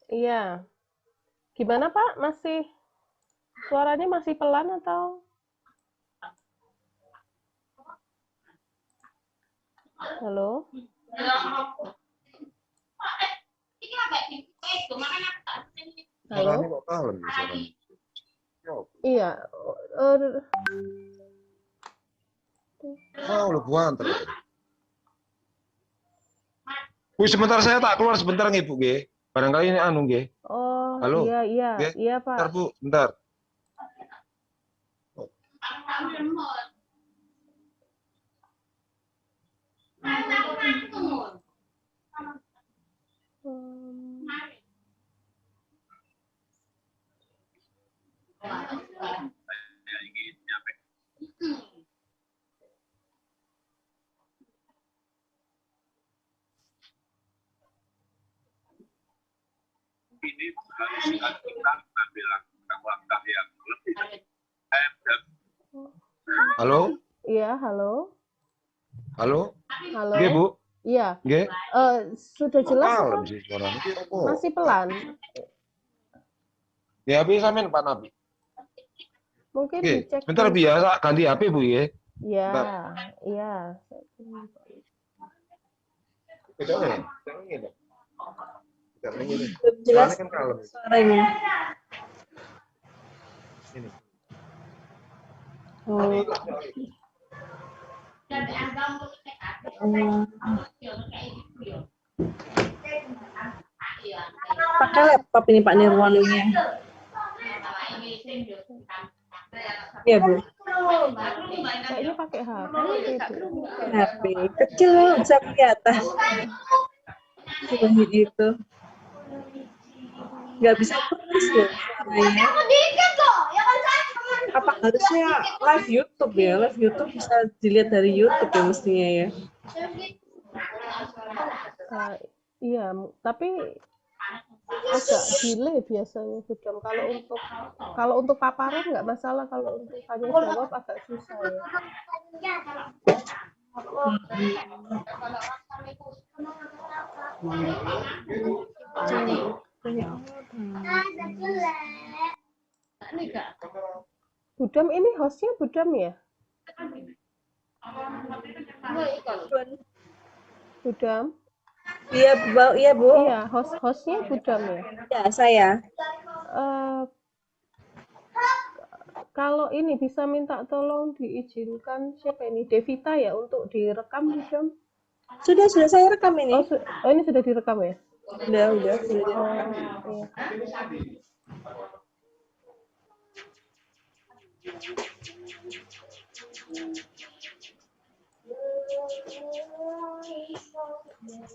Iya. Gimana Pak? Suaranya masih pelan atau? Halo? Halo? Suaranya kok kalem ya suaranya? Iya. Mau lu gua antar. Bu, sebentar saya tak keluar sebentar nih, Bu, nggih. Barangkali ini anu nggih. Oh, Halo. iya, iya. Nggih. Iya, Pak. Bentar, Bu, bentar. Ini haruskan kita ambil langkah yang lebih dan Halo? Iya, halo. Halo? Halo. Nggih, Bu. Iya. Nggih. Sudah Kok jelas kalem apa? sih suaranya? Ki apa? Masih pelan. Ya, HP sampean Pak Nabi. Mungkin Nggih. dicek Sebentar dulu. biasa ganti HP, Bu, ya. Iya, Bentar. iya. Bedanya ya? Bedanya ini. Bedanya ini. Jelas Suaranya kan kalem. suaranya. Ini. Oh. Pakai laptop ini Pak Nirwanonya. Iya Bu. Kayaknya pakai HP. HP kecil bisa kelihatan. Seperti itu. Nggak bisa fokus loh suaranya. Apa harusnya live YouTube ya? Live YouTube bisa dilihat dari YouTube ya mestinya ya. Iya, tapi agak delay biasanya Budam. Kalau untuk paparan nggak masalah, kalau untuk tanya jawab agak susah ya. Budam ini hostnya Budam ya? Budam? Iya Bu. Iya Bu. Iya, hostnya Budam ya? Ya saya. Kalau ini bisa minta tolong diizinkan siapa ini? Devita ya untuk direkam Budam? Sudah saya rekam ini. Oh ini sudah direkam ya? Udah. Iya.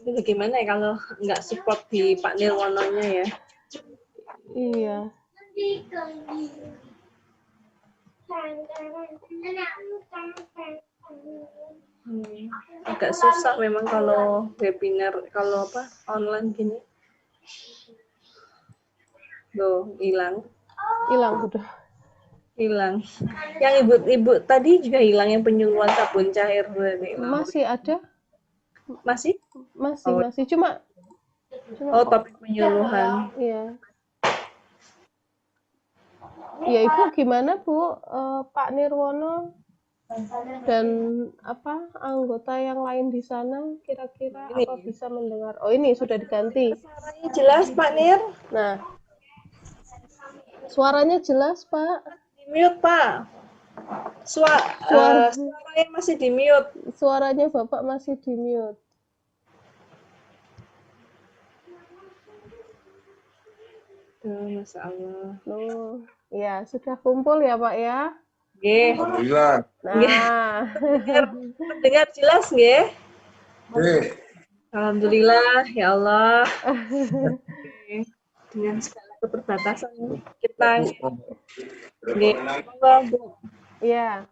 Ini gimana ya kalau nggak support di Pak Nirwononya ya? Iya. Agak susah memang kalau webinar, kalau online gini. Loh, hilang Udah. Hilang. Yang ibu tadi juga hilang, yang penyuluhan sabun cair berarti. Masih ada? Masih? Masih. Cuma topik penyuluhan. Iya. Ya Ibu gimana Bu? Pak Nirwono dan anggota yang lain di sana kira-kira apa bisa mendengar? Oh ini sudah diganti. Suaranya jelas Pak Nir. Nah, suaranya jelas Pak. Di mute Pak. Suaranya masih di mute. Suaranya Bapak masih di mute. Masya Allah. Loh, ya sudah kumpul ya Pak ya. Nggih. Alhamdulillah. Nah. Dengar jelas nggih? Nggih. Alhamdulillah ya Allah. Dengan segala keterbatasan kita. Nggih. Bu. Iya.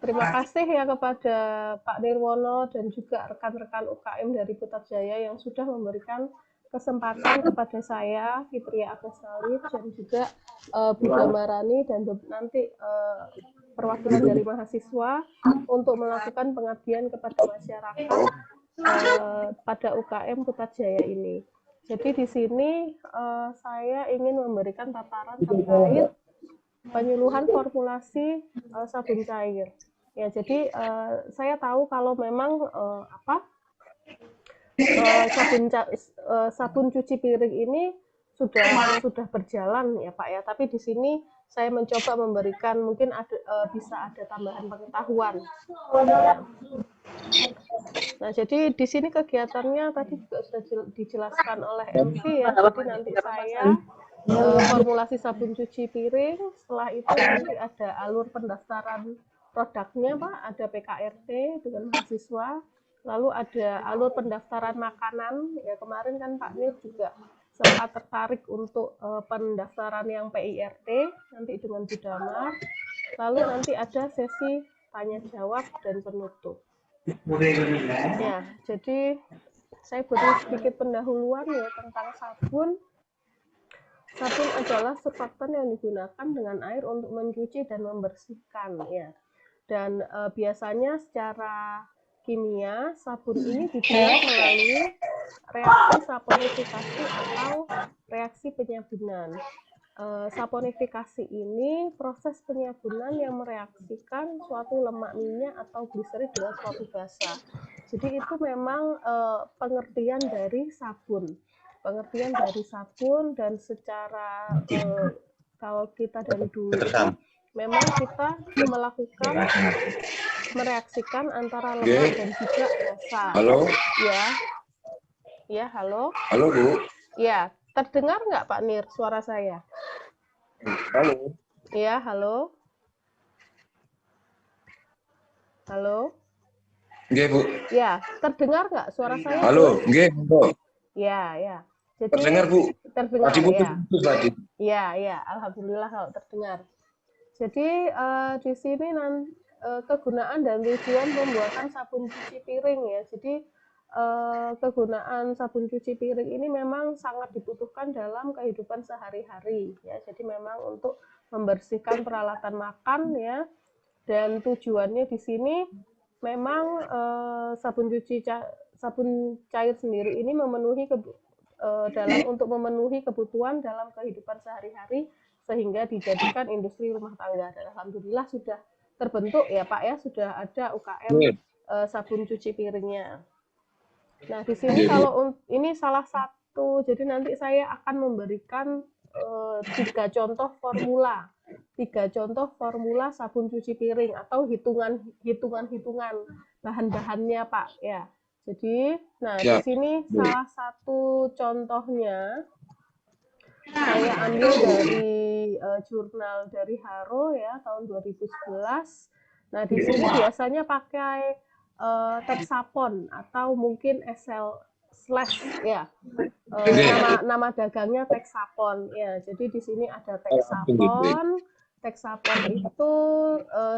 Terima kasih ya kepada Pak Nirwono dan juga rekan-rekan UKM dari Putrajaya yang sudah memberikan kesempatan kepada saya, Fitria Agus Salib, dan juga Bu Damarani, dan nanti perwakilan dari mahasiswa untuk melakukan pengabdian kepada masyarakat pada UKM Putrajaya ini. Jadi di sini saya ingin memberikan paparan terkait penyuluhan formulasi sabun cair. Ya, jadi saya tahu kalau memang sabun cuci piring ini sudah berjalan ya Pak ya. Tapi di sini saya mencoba memberikan mungkin bisa ada tambahan pengetahuan. Nah, jadi di sini kegiatannya tadi juga sudah dijelaskan oleh MC ya. Jadi nanti saya formulasi sabun cuci piring, setelah itu nanti ada alur pendaftaran produknya Pak, ada PKRT dengan mahasiswa, lalu ada alur pendaftaran makanan, ya kemarin kan Pak Nir juga sempat tertarik untuk pendaftaran yang PIRT, nanti dengan Budamar, lalu nanti ada sesi tanya jawab dan penutup. Ya, jadi saya beri sedikit pendahuluan ya tentang sabun. Sabun adalah surfaktan yang digunakan dengan air untuk mencuci dan membersihkan ya. Dan biasanya secara kimia sabun ini dibuat melalui reaksi saponifikasi atau reaksi penyabunan. Saponifikasi ini proses penyabunan yang mereaksikan suatu lemak minyak atau gliserid dengan suatu basa. Jadi itu memang pengertian dari sabun. Dan secara kalau kita dari dulu itu memang kita melakukan mereaksikan antara lemak dan juga basa. Halo. Ya, halo. Halo Bu. Ya, terdengar nggak Pak Nir suara saya? Halo. Ya, halo. Halo. Nggih Bu. Ya, terdengar nggak suara saya? Halo, nggih Bu. Ya. Jadi, terdengar Bu. Terdengar putus ya. tadi. Ya, alhamdulillah kalau terdengar. Jadi di sini kegunaan dan tujuan pembuatan sabun cuci piring ya. Jadi kegunaan sabun cuci piring ini memang sangat dibutuhkan dalam kehidupan sehari-hari ya. Jadi memang untuk membersihkan peralatan makan ya. Dan tujuannya di sini memang sabun cair sendiri ini untuk memenuhi kebutuhan dalam kehidupan sehari-hari sehingga dijadikan industri rumah tangga. Dan alhamdulillah sudah terbentuk ya Pak ya, sudah ada UKM sabun cuci piringnya. Nah di sini kalau ini salah satu, jadi nanti saya akan memberikan 3 contoh formula sabun cuci piring atau hitungan bahan-bahannya Pak ya. Jadi, di sini salah satu contohnya saya ambil dari jurnal dari Haro ya tahun 2011. Nah, di sini biasanya pakai Texapon atau mungkin SL slash ya. Nama dagangnya Texapon ya. Jadi di sini ada Texapon. Texapon itu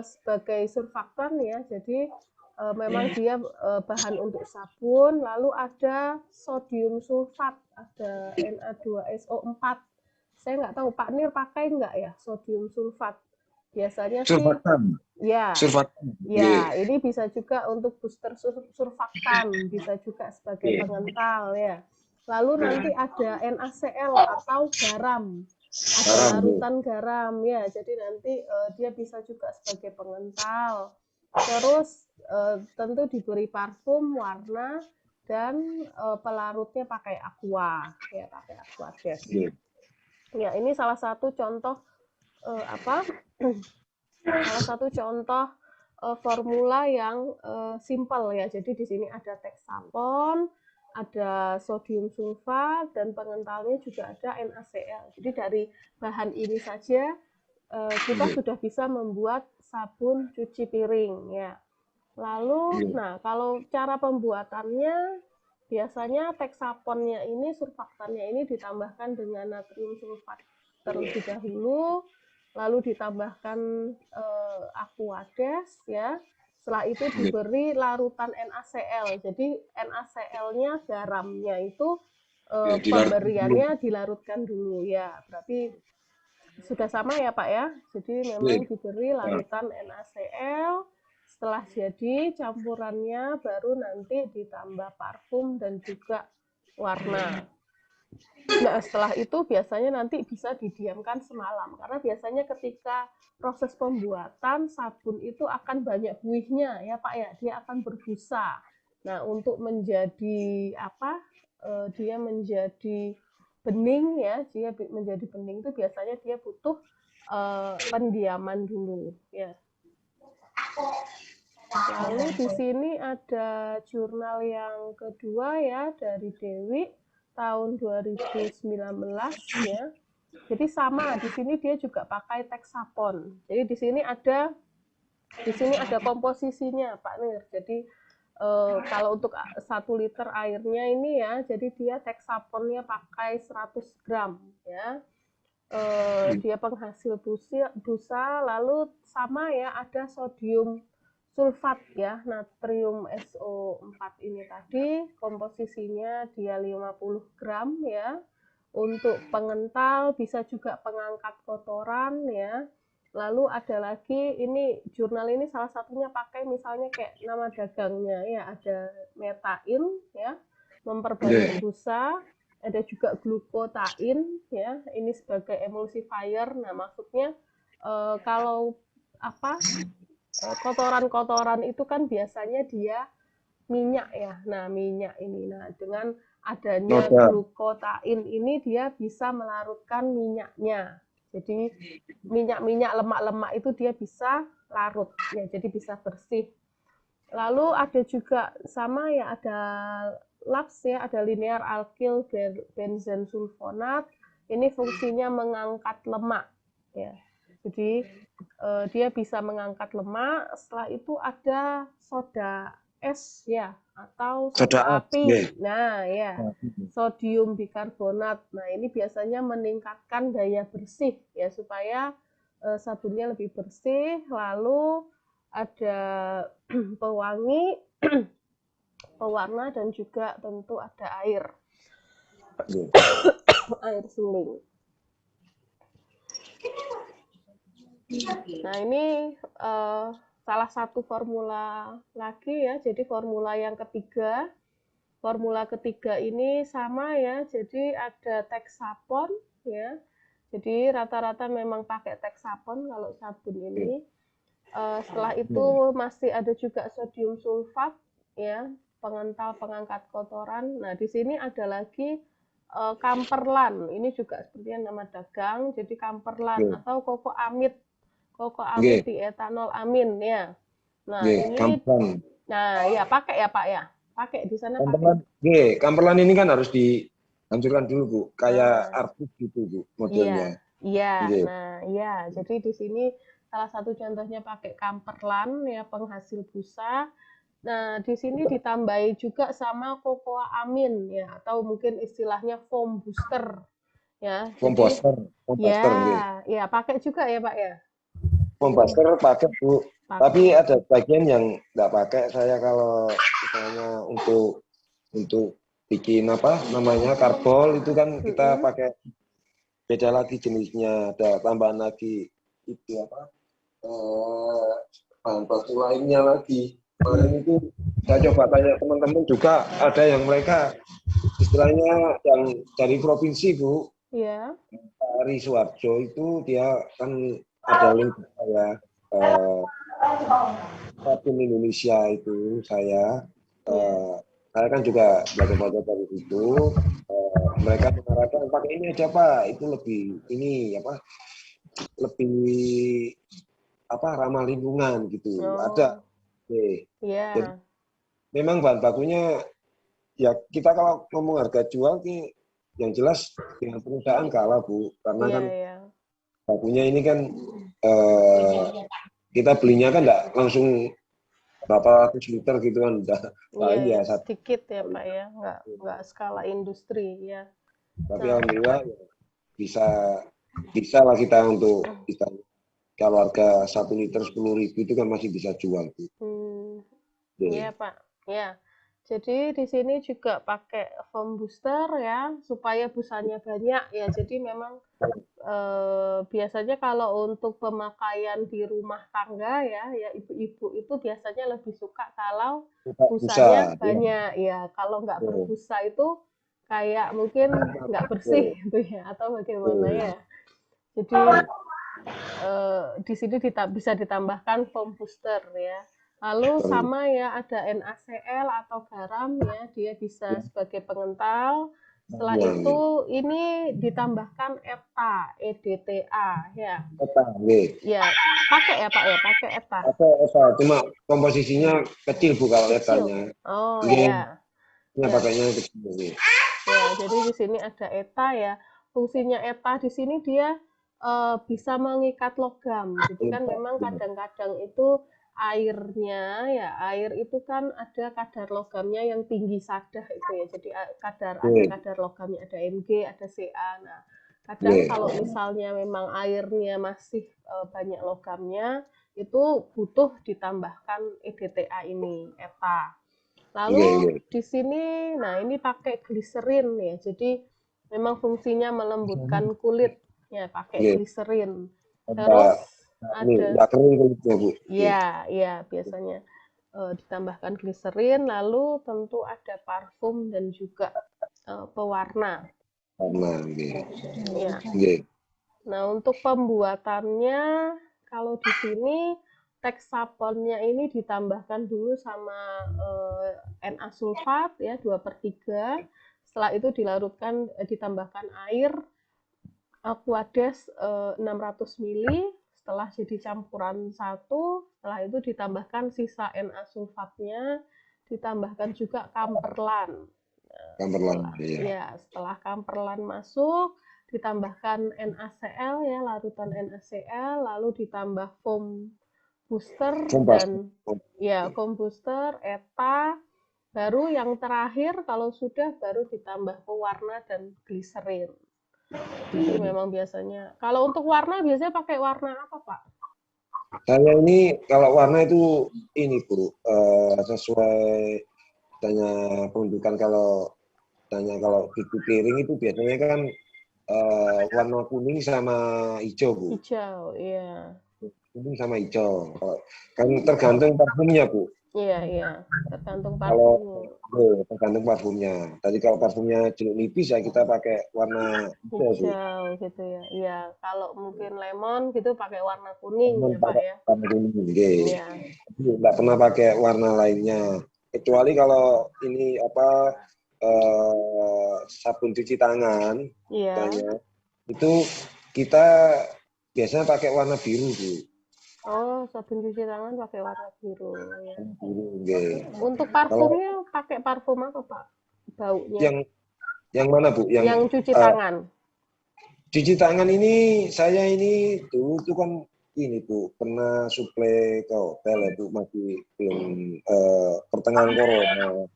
sebagai surfaktan ya. Jadi memang dia bahan untuk sabun, lalu ada sodium sulfat, ada Na2SO4. Saya nggak tahu Pak Nir pakai nggak ya sodium sulfat? Biasanya surfaktan. Surfaktan. Ya, ini bisa juga untuk booster surfaktan, bisa juga sebagai pengental ya. Lalu nanti ada NaCl atau garam. Ada larutan garam ya. Jadi nanti dia bisa juga sebagai pengental. Terus tentu diberi parfum, warna, dan pelarutnya pakai aqua ya, pakai aqua gas. Ya, ini salah satu contoh salah satu contoh formula yang simpel ya. Jadi di sini ada Texapon, ada sodium sulfat, dan pengentalnya juga ada NaCl. Jadi dari bahan ini saja kita sudah bisa membuat sabun cuci piring ya. Lalu, nah kalau cara pembuatannya biasanya Texaponnya ini surfaktannya ini ditambahkan dengan natrium sulfat terlebih dahulu, lalu ditambahkan aquades ya. Setelah itu diberi larutan NaCl. Jadi NaCl-nya garamnya itu pemberiannya dilarutkan dulu ya. Berarti Sudah sama ya Pak ya. Jadi memang diberi larutan NaCl. Setelah jadi campurannya baru nanti ditambah parfum dan juga warna. Nah, setelah itu biasanya nanti bisa didiamkan semalam. Karena biasanya ketika proses pembuatan sabun itu akan banyak buihnya ya Pak ya. Dia akan berbusa. Nah, untuk menjadi apa? Dia menjadi bening ya. Dia menjadi bening itu biasanya dia butuh pendiaman dulu ya. Lalu di sini ada jurnal yang kedua ya dari Dewi tahun 2019 ya. Jadi sama di sini dia juga pakai Texapon. Jadi di sini ada komposisinya Pak Nir. Jadi kalau untuk 1 liter airnya ini ya, jadi dia Texaponnya pakai 100 gram ya. Dia penghasil busa, lalu sama ya ada sodium sulfat ya, natrium SO4 ini tadi komposisinya dia 50 gram ya. Untuk pengental bisa juga pengangkat kotoran ya. Lalu ada lagi ini jurnal ini salah satunya pakai misalnya kayak nama dagangnya ya, ada metain ya, memperbanyak busa, ada juga glukotain ya, ini sebagai emulsifier. Nah, maksudnya kalau apa kotoran-kotoran itu kan biasanya dia minyak ya. Nah, minyak ini. Nah, dengan adanya glukotain ini dia bisa melarutkan minyaknya. Jadi minyak-minyak lemak-lemak itu dia bisa larut ya. Jadi bisa bersih. Lalu ada juga sama ya, ada LAPS ya, ada linear alkyl benzen sulfonat. Ini fungsinya mengangkat lemak ya. Jadi dia bisa mengangkat lemak. Setelah itu ada soda es ya, atau soda api. Nah ya, sodium bikarbonat. Nah ini biasanya meningkatkan daya bersih ya, supaya sabunnya lebih bersih. Lalu ada pewangi, pewarna, dan juga tentu ada air. Air suling. Nah ini salah satu formula lagi ya, jadi formula yang ketiga. Formula ketiga ini sama ya, jadi ada Texapon ya. Jadi rata-rata memang pakai Texapon kalau sabun ini. Setelah itu masih ada juga sodium sulfat ya, pengental pengangkat kotoran. Nah di sini ada lagi Kamperlan, ini juga sepertinya nama dagang, jadi Kamperlan atau koko amit di etanol amin ya. Nah ini, nah ya pakai ya Pak ya, pakai di sana Kamperlan. Kamperlan ini kan harus dihancurkan dulu Bu, kayak artis gitu Bu modelnya. Iya. Nah ya, jadi di sini salah satu contohnya pakai Kamperlan ya, penghasil busa. Nah, di sini ditambahi juga sama kokoa amin ya, atau mungkin istilahnya foam booster ya. Foam booster. Ya, pakai juga ya Pak ya. Foam booster pakai Bu, tapi ada bagian yang nggak pakai saya kalau misalnya untuk bikin apa namanya karbol itu kan kita pakai beda lagi jenisnya, ada tambahan lagi itu apa bahan baku lainnya lagi. Kemarin itu saya coba tanya teman-teman juga, ada yang mereka istilahnya yang dari provinsi Bu, Ari Suwarjo itu dia kan ada link saya sabun Indonesia itu saya kan juga belajar dari situ. Mereka mengarahkan pakai ini aja Pak, itu lebih ini apa, lebih apa ramah lingkungan gitu. Ada. Jadi, memang bahan bakunya ya, kita kalau ngomong harga jual yang jelas dengan perusahaan kalah Bu, karena kan bakunya ini kan kita belinya kan enggak langsung berapa ratus liter gitu kan, udah ya sedikit ya Pak ya, nggak skala industri ya. Tapi alhamdulillah bisa lah kita untuk kita, kalau harga 1 liter 10.000 itu kan masih bisa jual. Iya Pak, ya. Jadi di sini juga pakai foam booster ya, supaya busanya banyak ya. Jadi memang biasanya kalau untuk pemakaian di rumah tangga ya, ya ibu-ibu itu biasanya lebih suka kalau Busa, busanya ya. banyak ya. Kalau nggak Betul. berbusa itu kayak mungkin nggak bersih gitu ya, atau bagaimana Betul. ya. Jadi di sini bisa ditambahkan foam booster ya. Lalu Betul. sama ya, ada NaCl atau garam ya, dia bisa sebagai pengental. Setelah Ya, itu ini ditambahkan EDTA ya. Eta, nggih. Ya, pakai ya Pak ya, pakai ETA. Eta, cuma komposisinya kecil Bu kalau Kecil. etanya. Oh Nggih, ya. ya, Ya. pakainya kecil nggih. Ya, jadi di sini ada ETA ya. Fungsinya ETA di sini dia bisa mengikat logam. Jadi kan memang kadang-kadang itu airnya ya, air itu kan ada kadar logamnya yang tinggi sadah itu ya. Jadi ada kadar logamnya, ada Mg, ada Ca. Nah, kadang kalau misalnya memang airnya masih banyak logamnya, itu butuh ditambahkan EDTA ini, ETA. Lalu di sini, nah ini pakai gliserin ya. Jadi memang fungsinya melembutkan kulit ya, pakai gliserin. Terus ada, nggak kering kulitnya Bu. ya, ya biasanya ditambahkan gliserin. Lalu tentu ada parfum dan juga pewarna. Karena nggih. Ya. Nggih. Nah untuk pembuatannya, kalau di sini teks saponnya ini ditambahkan dulu sama Na sulfat ya 2/3. Setelah itu dilarutkan, ditambahkan air Aquades 600 ml. Setelah jadi campuran satu, setelah itu ditambahkan sisa Na sulfatnya, ditambahkan juga kamperlan. Kamperlan, Setelah kamperlan masuk, ditambahkan NaCl ya, larutan NaCl, lalu ditambah foam booster dan ya foam booster, ETA, baru yang terakhir kalau sudah baru ditambah pewarna dan gliserin. Jadi memang biasanya kalau untuk warna biasanya pakai warna apa Pak? Saya ini kalau warna itu ini Bu, sesuai tanya penunjukan kalau pipi piring itu biasanya kan warna kuning sama hijau Bu. Hijau, iya. Kuning sama hijau. Kan tergantung parfumnya Bu. Iya, tergantung parfumnya. Tergantung parfumnya. Tadi kalau parfumnya jeruk nipis ya kita pakai warna hijau gitu ya. Iya, kalau mungkin lemon gitu pakai warna kuning ya Pak ya. Warna kuning, Iya. Nggak pernah pakai warna lainnya. Kecuali kalau ini sabun cuci tangan, itu kita biasanya pakai warna biru Bu. Oh, sabun cuci tangan pakai warna biru ya. Biru, Untuk parfumnya pakai parfum apa Pak? Baunya? Yang mana Bu? Yang cuci tangan. Cuci tangan ini saya ini dulu itu kan ini Bu pernah suplai ke hotel ya Bu, masih belum pertengahan corona.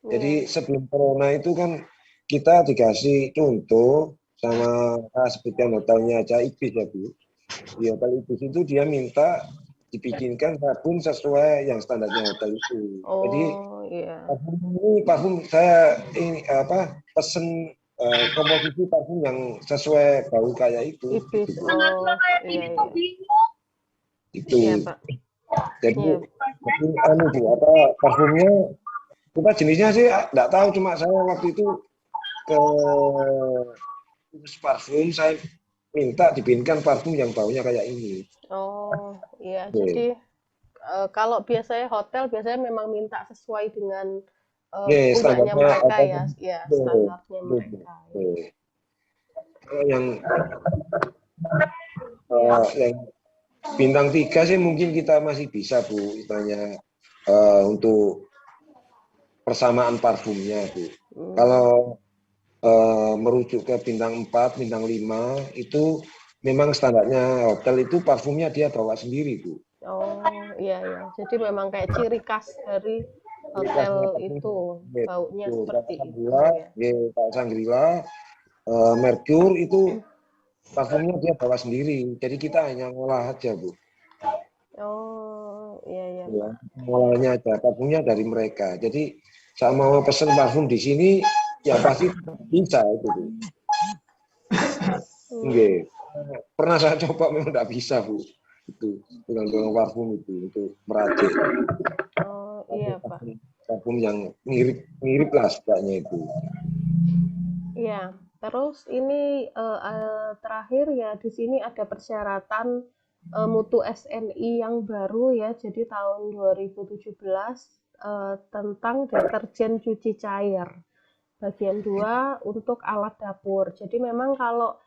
Jadi sebelum corona itu kan kita dikasih contoh sama sebutan hotelnya aja Ibis ya Bu. Di hotel Ibis itu dia minta dibikinkan sabun sesuai yang standarnya hotel itu. Jadi parfum saya ini pesen komposisi parfum yang sesuai bau kayak itu. Ibis. Itu. Iya, Pak. Jadi parfumnya kita jenisnya sih enggak tahu, cuma saya waktu itu ke parfum saya minta dibikinkan parfum yang baunya kayak ini. Oh, iya. Jadi kalau biasanya hotel biasanya memang minta sesuai dengan punyanya mereka ya, standarnya mereka. Yang bintang 3 sih mungkin kita masih bisa Bu, istilahnya untuk persamaan parfumnya Bu. Kalau merujuk ke bintang 4, bintang 5 itu memang standarnya hotel itu parfumnya dia bawa sendiri Bu. Oh iya. Jadi memang kayak ciri khas dari hotel itu baunya seperti itu ya. Pak Shangri-La, Mercure itu parfumnya dia bawa sendiri. Jadi kita hanya ngolah aja Bu. Oh iya. Ngolahnya aja, parfumnya dari mereka. Jadi sama mau pesen parfum di sini, ya pasti bisa itu. Bu. Nggih. Pernah saya coba memang tidak bisa, Bu. Itu tukang parfum itu untuk meracik. Oh iya Pak. Parfum yang mirip lah setidaknya itu. Iya. Terus ini terakhir ya di sini ada persyaratan mutu SNI yang baru ya. Jadi tahun 2017 tentang deterjen cuci cair. Bagian 2 untuk alat dapur. Jadi memang kalau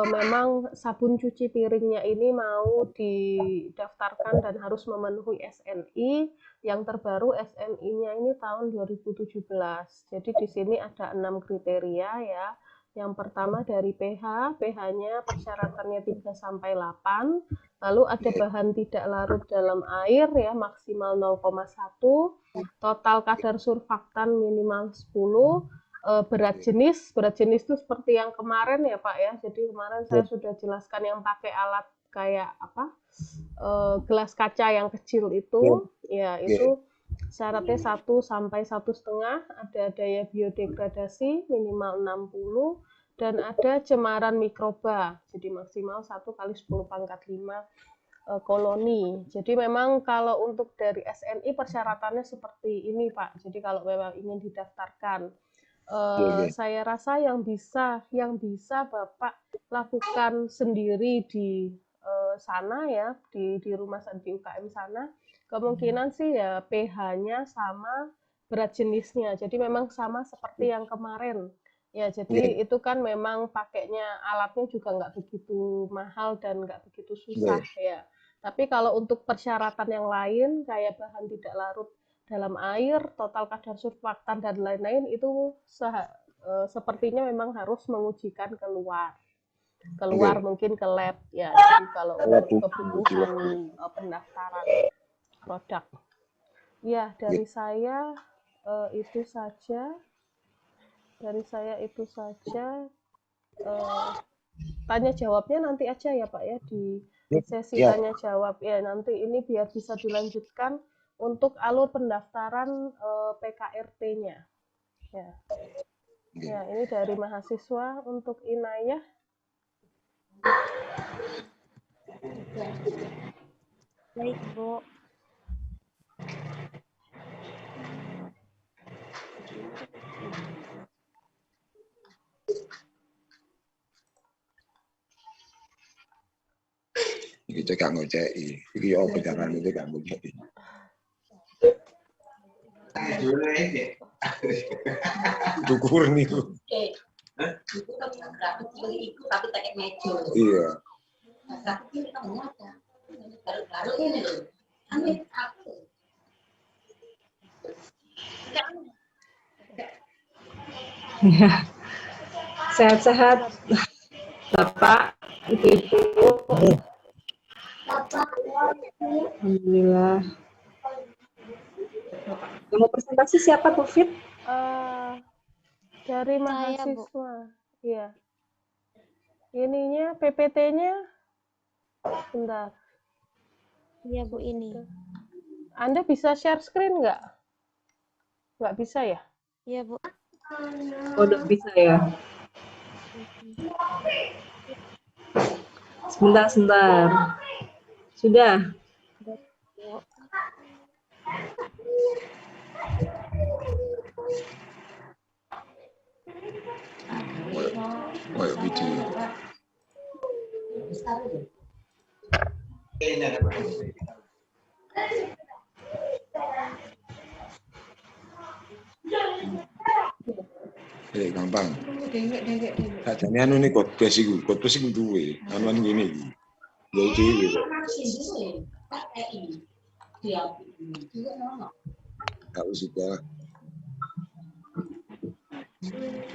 memang sabun cuci piringnya ini mau didaftarkan dan harus memenuhi SNI, yang terbaru SNI-nya ini tahun 2017. Jadi di sini ada 6 kriteria ya. Yang pertama dari pH, pH-nya persyaratannya 3 sampai 8. Lalu ada bahan tidak larut dalam air ya, maksimal 0,1. Total kadar surfaktan minimal 10. Berat jenis itu seperti yang kemarin ya Pak ya. Jadi kemarin saya sudah jelaskan yang pakai alat kayak apa gelas kaca yang kecil itu, ya itu syaratnya 1 sampai 1,5, ada daya biodegradasi minimal 60, dan ada cemaran mikroba, jadi maksimal 1 kali 10 pangkat 5 koloni. Jadi memang kalau untuk dari SNI persyaratannya seperti ini Pak. Jadi kalau memang ingin didaftarkan, saya rasa yang bisa Bapak lakukan sendiri di sana ya, di rumah di UKM sana, kemungkinan sih ya pH-nya sama, berat jenisnya. Jadi memang sama seperti yang kemarin. Ya, jadi itu kan memang pakainya alatnya juga nggak begitu mahal dan nggak begitu susah ya. Tapi kalau untuk persyaratan yang lain kayak bahan tidak larut dalam air, total kadar surfaktan dan lain-lain itu sepertinya memang harus mengujikan keluar mungkin ke lab ya. Jadi kalau kebutuhan pendaftaran produk ya dari saya itu saja. Tanya jawabnya nanti aja ya Pak ya di sesi tanya jawab ya, nanti ini biar bisa dilanjutkan untuk alur pendaftaran PKRT-nya ya. Ya, ini dari mahasiswa untuk Inayah. Baik, Bu. Iki cekak ngoceki. Iki yo pedangan iki gak ngoceki. Dukur niku. Itu kan grafik itu tapi pakai meja. Iya. Grafik ini kan nyata. Baru-baru ini loh. Amin aku. Sehat-sehat Bapak, Ibu. Alhamdulillah. Yang mau presentasi siapa, Bu Fit? Dari mahasiswa. Iya. Ininya PPT-nya bentar. Iya, Bu, ini. Anda bisa share screen nggak? Nggak bisa ya? Iya, Bu. Oh, udah bisa ya. Sebentar. Sudah. Kayak video. Gampang. Sajane anu nih Codebase iku duwe. Anuan ngene iki. Ya iki gitu. Gak usah.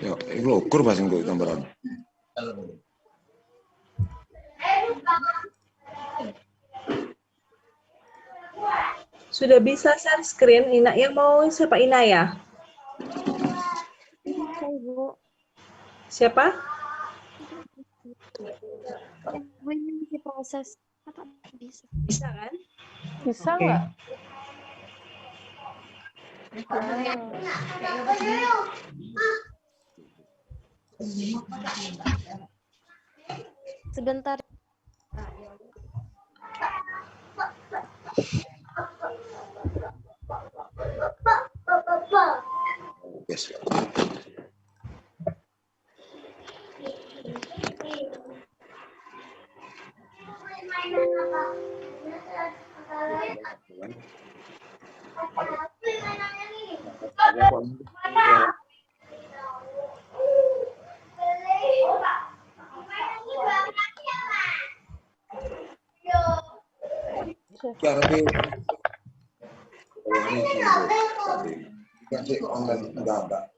Ya, iku lho ukur pas nggo gambaran. Sudah bisa share screen. Ina yang mau siapa Ina ya? Bu. Siapa? Ini masih proses. Bisa. Bisa kan? Bisa nggak? Sebentar. Yes. Ya, tapi kalau ini kasih online enggak.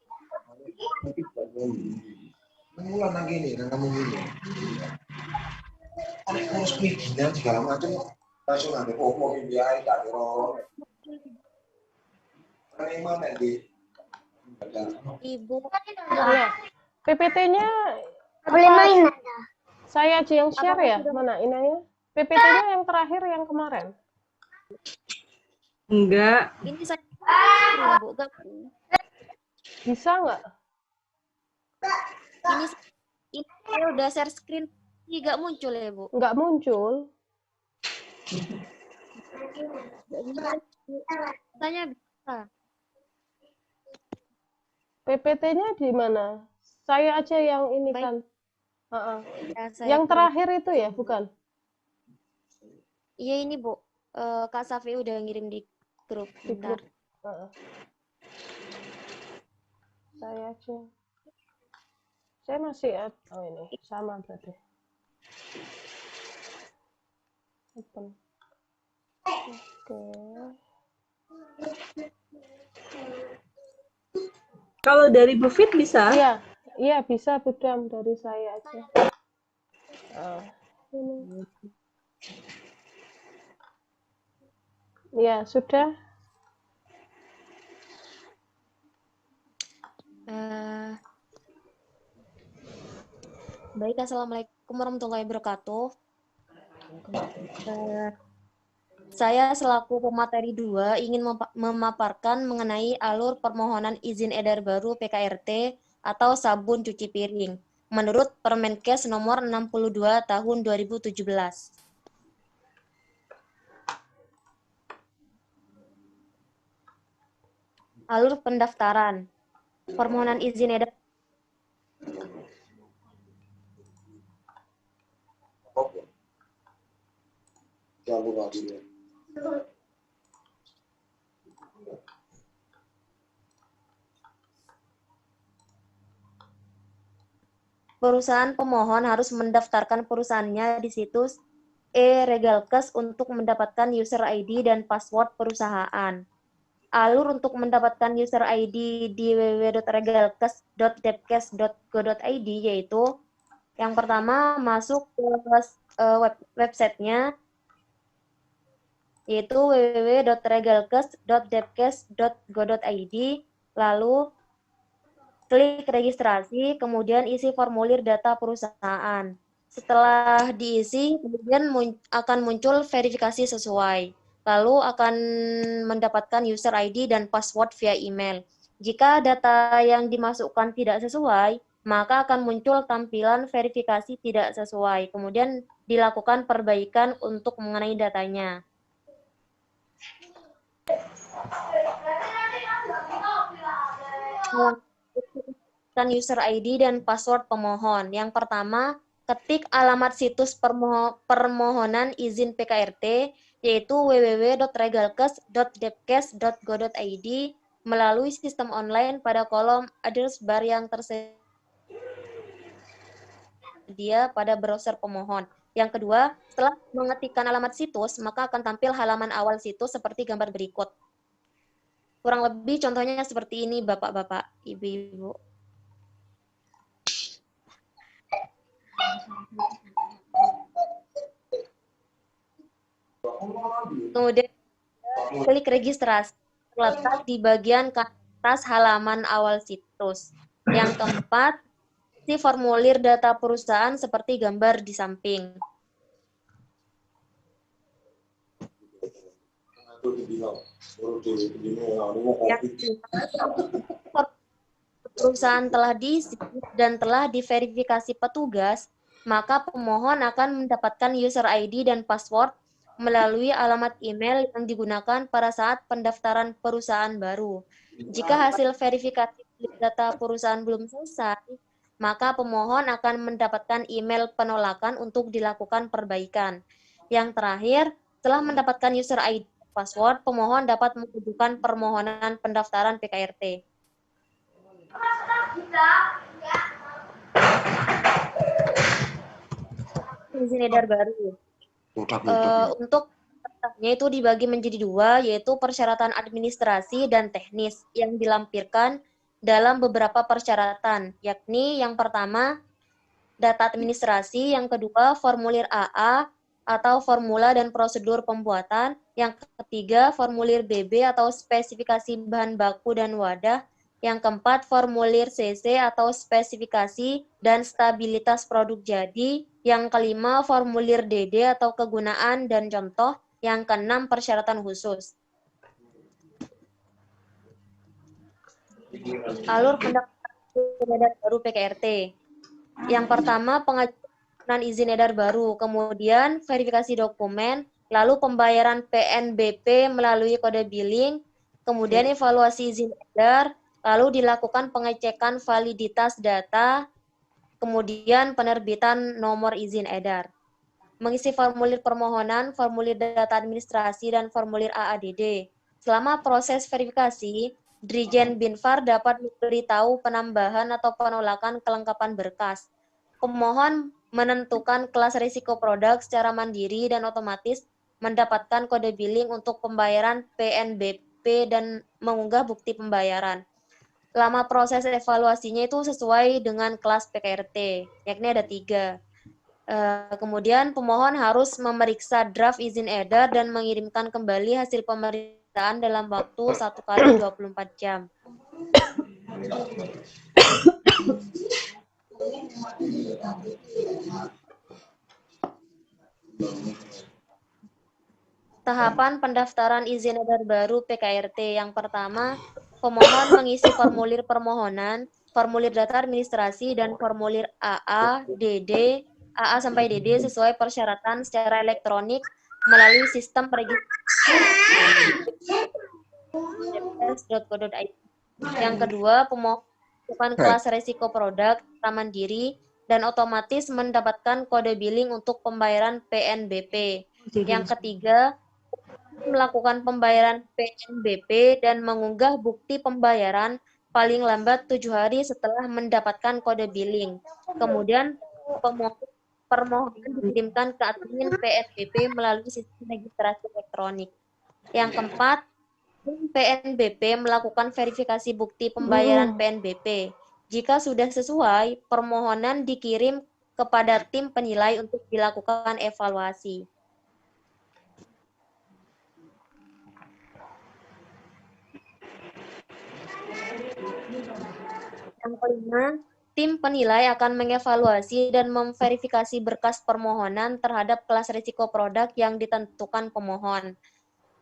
Mengulang lagi nih, dan kamu ini. Harus perizinan segala macam. Langsung ada mau biaya tak kira. Karena mana di Ibu. Ya. PPT-nya Boleh main ada. saya aja yang share ya? Mana Inaya? PPT-nya yang terakhir yang kemarin. Enggak. Ini saya Bu. Bisa nggak? Ini saya udah share screen. Nggak muncul ya, Bu? Nggak muncul. Tanya bisa. PPT-nya di mana? Saya aja yang ini Baik. kan. Ya, Yang terakhir itu ya, bukan? Iya ini Bu. Kak Safi udah ngirim di grup. Di Bentar. grup. Saya aja. Saya masih oh ini sama berarti. Open. Oke. Kalau dari Bu Fit bisa? Iya bisa Budam dari saya aja. Ini. Ya sudah. Baik, Assalamualaikum warahmatullahi wabarakatuh. Saya selaku pemateri 2 ingin memaparkan mengenai alur permohonan izin edar baru PKRT atau sabun cuci piring menurut Permenkes nomor 62 tahun 2017. Alur pendaftaran permohonan izin edar perusahaan pemohon harus mendaftarkan perusahaannya di situs e-Regalkes untuk mendapatkan user ID dan password perusahaan. Alur untuk mendapatkan user ID di www.regalkes.depkes.go.id yaitu yang pertama masuk ke websitenya yaitu www.regalkes.depkes.go.id, lalu klik registrasi, kemudian isi formulir data perusahaan. Setelah diisi, kemudian akan muncul verifikasi sesuai. Lalu akan mendapatkan user ID dan password via email. Jika data yang dimasukkan tidak sesuai, maka akan muncul tampilan verifikasi tidak sesuai. Kemudian dilakukan perbaikan untuk mengenai datanya. Dan user ID dan password pemohon. Yang pertama, ketik alamat situs permohonan izin PKRT, yaitu www.regalkes.depkes.go.id melalui sistem online pada kolom address bar yang tersedia pada browser pemohon. Yang kedua, setelah mengetikkan alamat situs, maka akan tampil halaman awal situs seperti gambar berikut. Kurang lebih contohnya seperti ini, Bapak-bapak, Ibu-ibu. Kemudian klik registrasi, terletak di bagian atas halaman awal situs. Yang keempat, isi formulir data perusahaan seperti gambar di samping. Perusahaan telah diisi dan telah diverifikasi petugas, maka pemohon akan mendapatkan user ID dan password melalui alamat email yang digunakan pada saat pendaftaran perusahaan baru. Jika hasil verifikasi data perusahaan belum selesai, maka pemohon akan mendapatkan email penolakan untuk dilakukan perbaikan. Yang terakhir, setelah mendapatkan user ID dan password, pemohon dapat mengajukan permohonan pendaftaran PKRT. Izin edar baru. Untuk persyaratannya itu dibagi menjadi dua, yaitu persyaratan administrasi dan teknis yang dilampirkan dalam beberapa persyaratan, yakni yang pertama data administrasi, yang kedua formulir AA atau formula dan prosedur pembuatan, yang ketiga formulir BB atau spesifikasi bahan baku dan wadah, yang keempat formulir CC atau spesifikasi dan stabilitas produk jadi, yang kelima formulir DD atau kegunaan dan contoh, yang keenam persyaratan khusus. Alur pendaftaran izin edar baru PKRT. Yang pertama pengajuan izin edar baru, kemudian verifikasi dokumen, lalu pembayaran PNBP melalui kode billing, kemudian evaluasi izin edar, lalu dilakukan pengecekan validitas data, kemudian penerbitan nomor izin edar. Mengisi formulir permohonan, formulir data administrasi, dan formulir AADD. Selama proses verifikasi, Dirjen Binfar dapat memberitahu penambahan atau penolakan kelengkapan berkas. Pemohon menentukan kelas risiko produk secara mandiri dan otomatis mendapatkan kode billing untuk pembayaran PNBP dan mengunggah bukti pembayaran. Lama proses evaluasinya itu sesuai dengan kelas PKRT, yakni ada 3. Kemudian pemohon harus memeriksa draft izin edar dan mengirimkan kembali hasil pemeriksaan dalam waktu 1 kali 24 jam. Tahapan pendaftaran izin edar baru PKRT. Yang pertama, pemohon mengisi formulir permohonan, formulir data administrasi, dan formulir AA, DD, AA sampai DD sesuai persyaratan secara elektronik melalui sistem registrasi. Yang kedua, pemohon melakukan kelas risiko produk secara mandiri dan otomatis mendapatkan kode billing untuk pembayaran PNBP. Yang ketiga, melakukan pembayaran PNBP dan mengunggah bukti pembayaran paling lambat 7 hari setelah mendapatkan kode billing. Kemudian permohonan dikirimkan ke admin PNBP melalui sistem registrasi elektronik. Yang keempat, PNBP melakukan verifikasi bukti pembayaran PNBP. Jika sudah sesuai, permohonan dikirim kepada tim penilai untuk dilakukan evaluasi. Yang kelima, tim penilai akan mengevaluasi dan memverifikasi berkas permohonan terhadap kelas risiko produk yang ditentukan pemohon.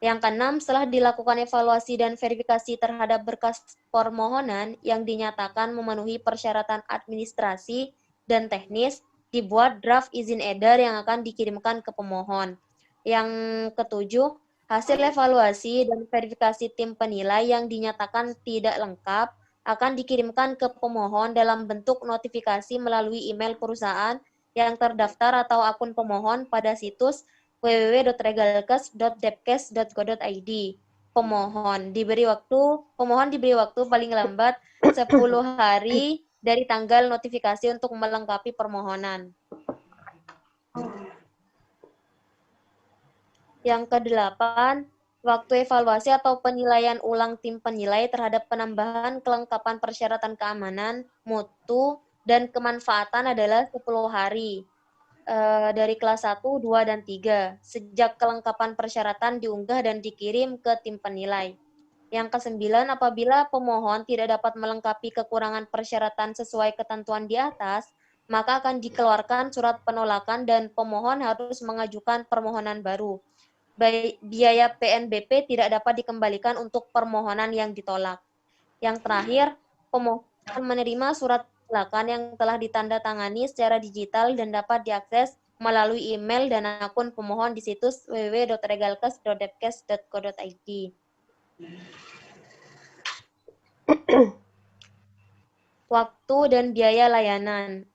Yang keenam, setelah dilakukan evaluasi dan verifikasi terhadap berkas permohonan yang dinyatakan memenuhi persyaratan administrasi dan teknis, dibuat draft izin edar yang akan dikirimkan ke pemohon. Yang ketujuh, hasil evaluasi dan verifikasi tim penilai yang dinyatakan tidak lengkap akan dikirimkan ke pemohon dalam bentuk notifikasi melalui email perusahaan yang terdaftar atau akun pemohon pada situs www.regalkes.depkes.go.id. Pemohon diberi waktu paling lambat 10 hari dari tanggal notifikasi untuk melengkapi permohonan. Yang kedelapan, waktu evaluasi atau penilaian ulang tim penilai terhadap penambahan kelengkapan persyaratan keamanan, mutu, dan kemanfaatan adalah 10 hari. Dari kelas 1, 2, dan 3, sejak kelengkapan persyaratan diunggah dan dikirim ke tim penilai. Yang kesembilan, apabila pemohon tidak dapat melengkapi kekurangan persyaratan sesuai ketentuan di atas, maka akan dikeluarkan surat penolakan dan pemohon harus mengajukan permohonan baru. biaya PNBP tidak dapat dikembalikan untuk permohonan yang ditolak. Yang terakhir, pemohon menerima surat silakan yang telah ditandatangani secara digital dan dapat diakses melalui email dan akun pemohon di situs www.regalkes.depkes.go.id. Waktu dan biaya layanan.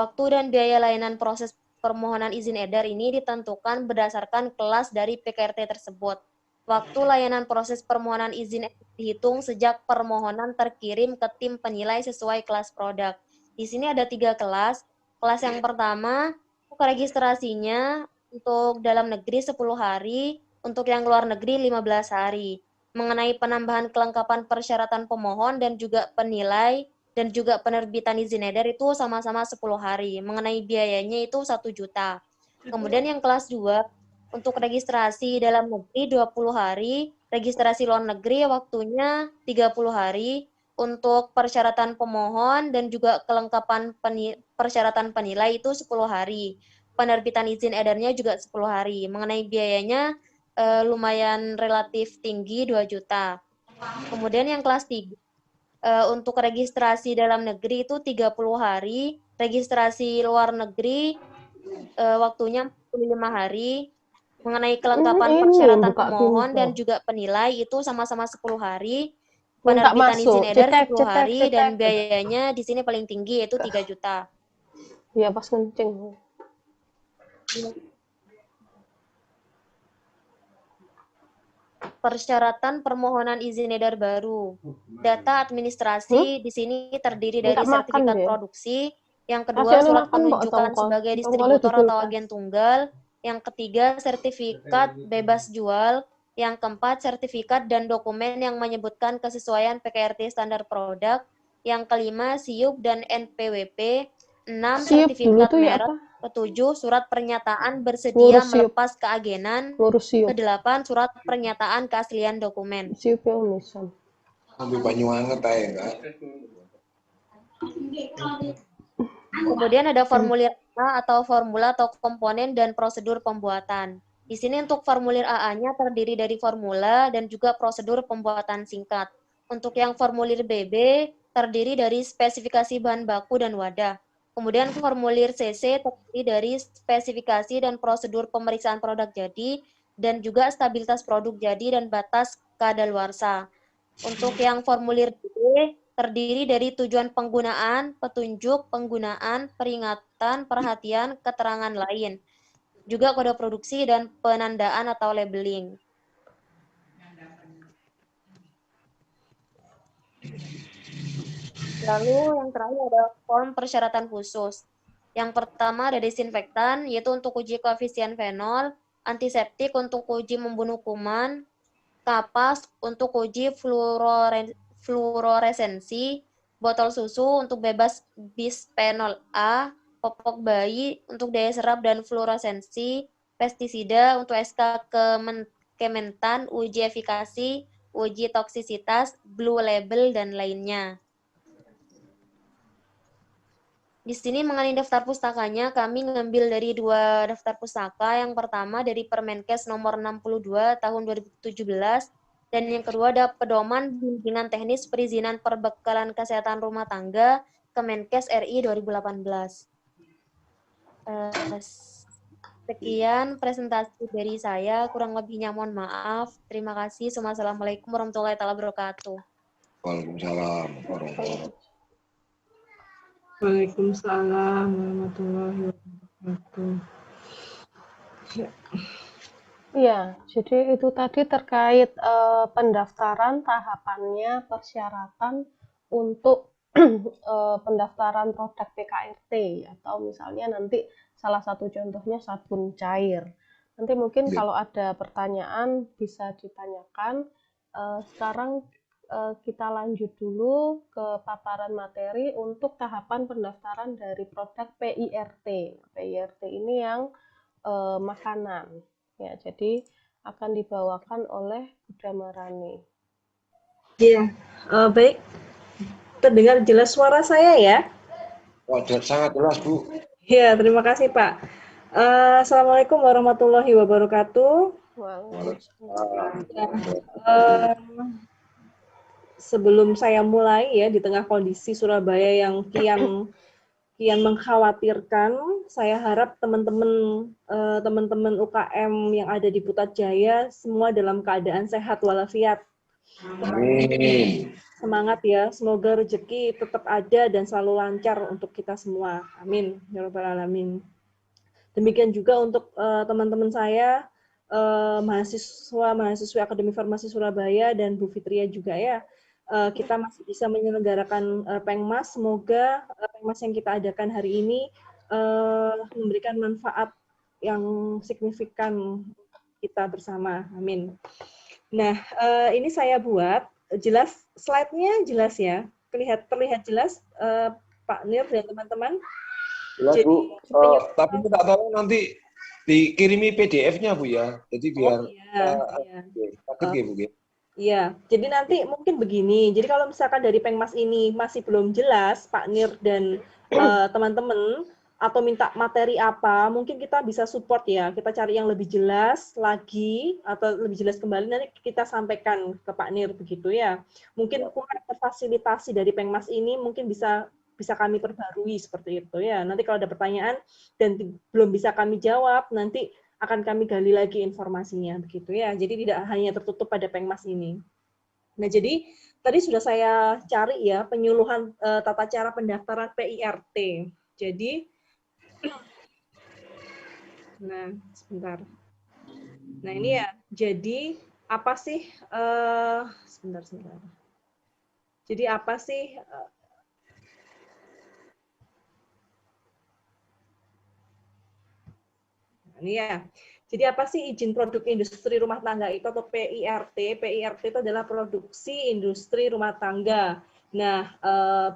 Waktu dan biaya layanan proses permohonan izin edar ini ditentukan berdasarkan kelas dari PKRT tersebut. Waktu layanan proses permohonan izin edar dihitung sejak permohonan terkirim ke tim penilai sesuai kelas produk. Di sini ada 3 kelas. Kelas yang pertama, registrasinya untuk dalam negeri 10 hari, untuk yang luar negeri 15 hari. Mengenai penambahan kelengkapan persyaratan pemohon dan juga penilai dan juga penerbitan izin edar itu sama-sama 10 hari. Mengenai biayanya itu 1 juta. Kemudian yang kelas 2, untuk registrasi dalam negeri 20 hari, registrasi luar negeri waktunya 30 hari, untuk persyaratan pemohon dan juga kelengkapan persyaratan penilai itu 10 hari. Penerbitan izin edarnya juga 10 hari. Mengenai biayanya lumayan relatif tinggi 2 juta. Kemudian yang kelas 3, untuk registrasi dalam negeri itu 30 hari, registrasi luar negeri waktunya 45 hari. Mengenai kelengkapan persyaratan pemohon dan juga penilai itu sama-sama 10 hari. Penerbitan izin edar 10 hari dan biayanya di sini paling tinggi yaitu 3 juta. Iya, pas kencing. Persyaratan permohonan izin edar baru. Data administrasi di sini terdiri dari sertifikat produksi, yang kedua surat penunjukan sebagai distributor atau agen tunggal, yang ketiga sertifikat bebas jual, yang keempat sertifikat dan dokumen yang menyebutkan kesesuaian PKRT standar produk, yang kelima SIUP dan NPWP, 6 sertifikat merek, ketujuh surat pernyataan bersedia melepas keagenan, ke-8 surat pernyataan keaslian dokumen. Ambil banyu anget aja, enggak? Kemudian ada formulir A atau formula atau komponen dan prosedur pembuatan. Di sini untuk formulir AA-nya terdiri dari formula dan juga prosedur pembuatan singkat. Untuk yang formulir BB terdiri dari spesifikasi bahan baku dan wadah. Kemudian formulir CC terdiri dari spesifikasi dan prosedur pemeriksaan produk jadi dan juga stabilitas produk jadi dan batas kadaluarsa. Untuk yang formulir B terdiri dari tujuan penggunaan, petunjuk penggunaan, peringatan, perhatian, keterangan lain. Juga kode produksi dan penandaan atau labeling. Lalu yang terakhir ada form persyaratan khusus. Yang pertama ada desinfektan, yaitu untuk uji koefisien fenol, antiseptik untuk uji membunuh kuman, kapas untuk uji fluoresensi, botol susu untuk bebas bisphenol A, popok bayi untuk daya serap dan fluoresensi, pestisida untuk SK Kementan, uji efikasi, uji toksisitas, blue label, dan lainnya. Di sini mengenai daftar pustakanya, kami mengambil dari 2 daftar pustaka. Yang pertama dari Permenkes nomor 62 tahun 2017, dan yang kedua ada Pedoman Bimbingan Teknis Perizinan Perbekalan Kesehatan Rumah Tangga Kemenkes RI 2018. Sekian presentasi dari saya, kurang lebihnya mohon maaf. Terima kasih. Wassalamualaikum warahmatullahi wabarakatuh. Waalaikumsalam warahmatullahi wabarakatuh. Waalaikumsalam warahmatullahi wabarakatuh. Iya, jadi itu tadi terkait pendaftaran, tahapannya, persyaratan untuk pendaftaran produk PKRT, atau misalnya nanti salah satu contohnya sabun cair. Nanti mungkin kalau ada pertanyaan bisa ditanyakan. Sekarang kita lanjut dulu ke paparan materi untuk tahapan pendaftaran dari produk PIRT. PIRT ini yang makanan. Ya, jadi akan dibawakan oleh Budha Marani. Iya, baik. Terdengar jelas suara saya ya? Wah, sangat jelas, Bu. Ya, terima kasih Pak. Assalamualaikum warahmatullahi wabarakatuh. Waalaikumsalam. Sebelum saya mulai ya, di tengah kondisi Surabaya yang kian mengkhawatirkan, saya harap teman-teman UKM yang ada di Putrajaya semua dalam keadaan sehat walafiat. Amin. Semangat ya, semoga rezeki tetap ada dan selalu lancar untuk kita semua. Amin ya rabbal alamin. Demikian juga untuk teman-teman saya, mahasiswi Akademi Farmasi Surabaya dan Bu Fitria juga ya. Kita masih bisa menyelenggarakan Pengmas. Semoga Pengmas yang kita adakan hari ini memberikan manfaat yang signifikan kita bersama. Amin. Nah, ini saya buat jelas, slide-nya jelas ya. Terlihat jelas Pak Nir dan teman-teman. Jelas, Bu. Tapi minta tolong nanti dikirimi PDF-nya, Bu ya. Jadi biar paket ya, Bu ya. Iya, jadi nanti mungkin begini. Jadi kalau misalkan dari Pengmas ini masih belum jelas, Pak Nir dan teman-teman, atau minta materi apa, mungkin kita bisa support ya. Kita cari yang lebih jelas lagi, atau lebih jelas kembali, nanti kita sampaikan ke Pak Nir begitu ya. Mungkin kurang terfasilitasi dari Pengmas ini, mungkin bisa kami perbarui seperti itu ya. Nanti kalau ada pertanyaan dan belum bisa kami jawab, nanti akan kami gali lagi informasinya begitu ya. Jadi tidak hanya tertutup pada Pengmas ini. Nah, jadi tadi sudah saya cari ya penyuluhan tata cara pendaftaran PIRT. Jadi nah, sebentar. Nah, ini ya. Jadi apa sih sebentar. Jadi apa sih ini ya. Jadi apa sih izin produk industri rumah tangga itu atau PIRT? PIRT itu adalah produksi industri rumah tangga. Nah,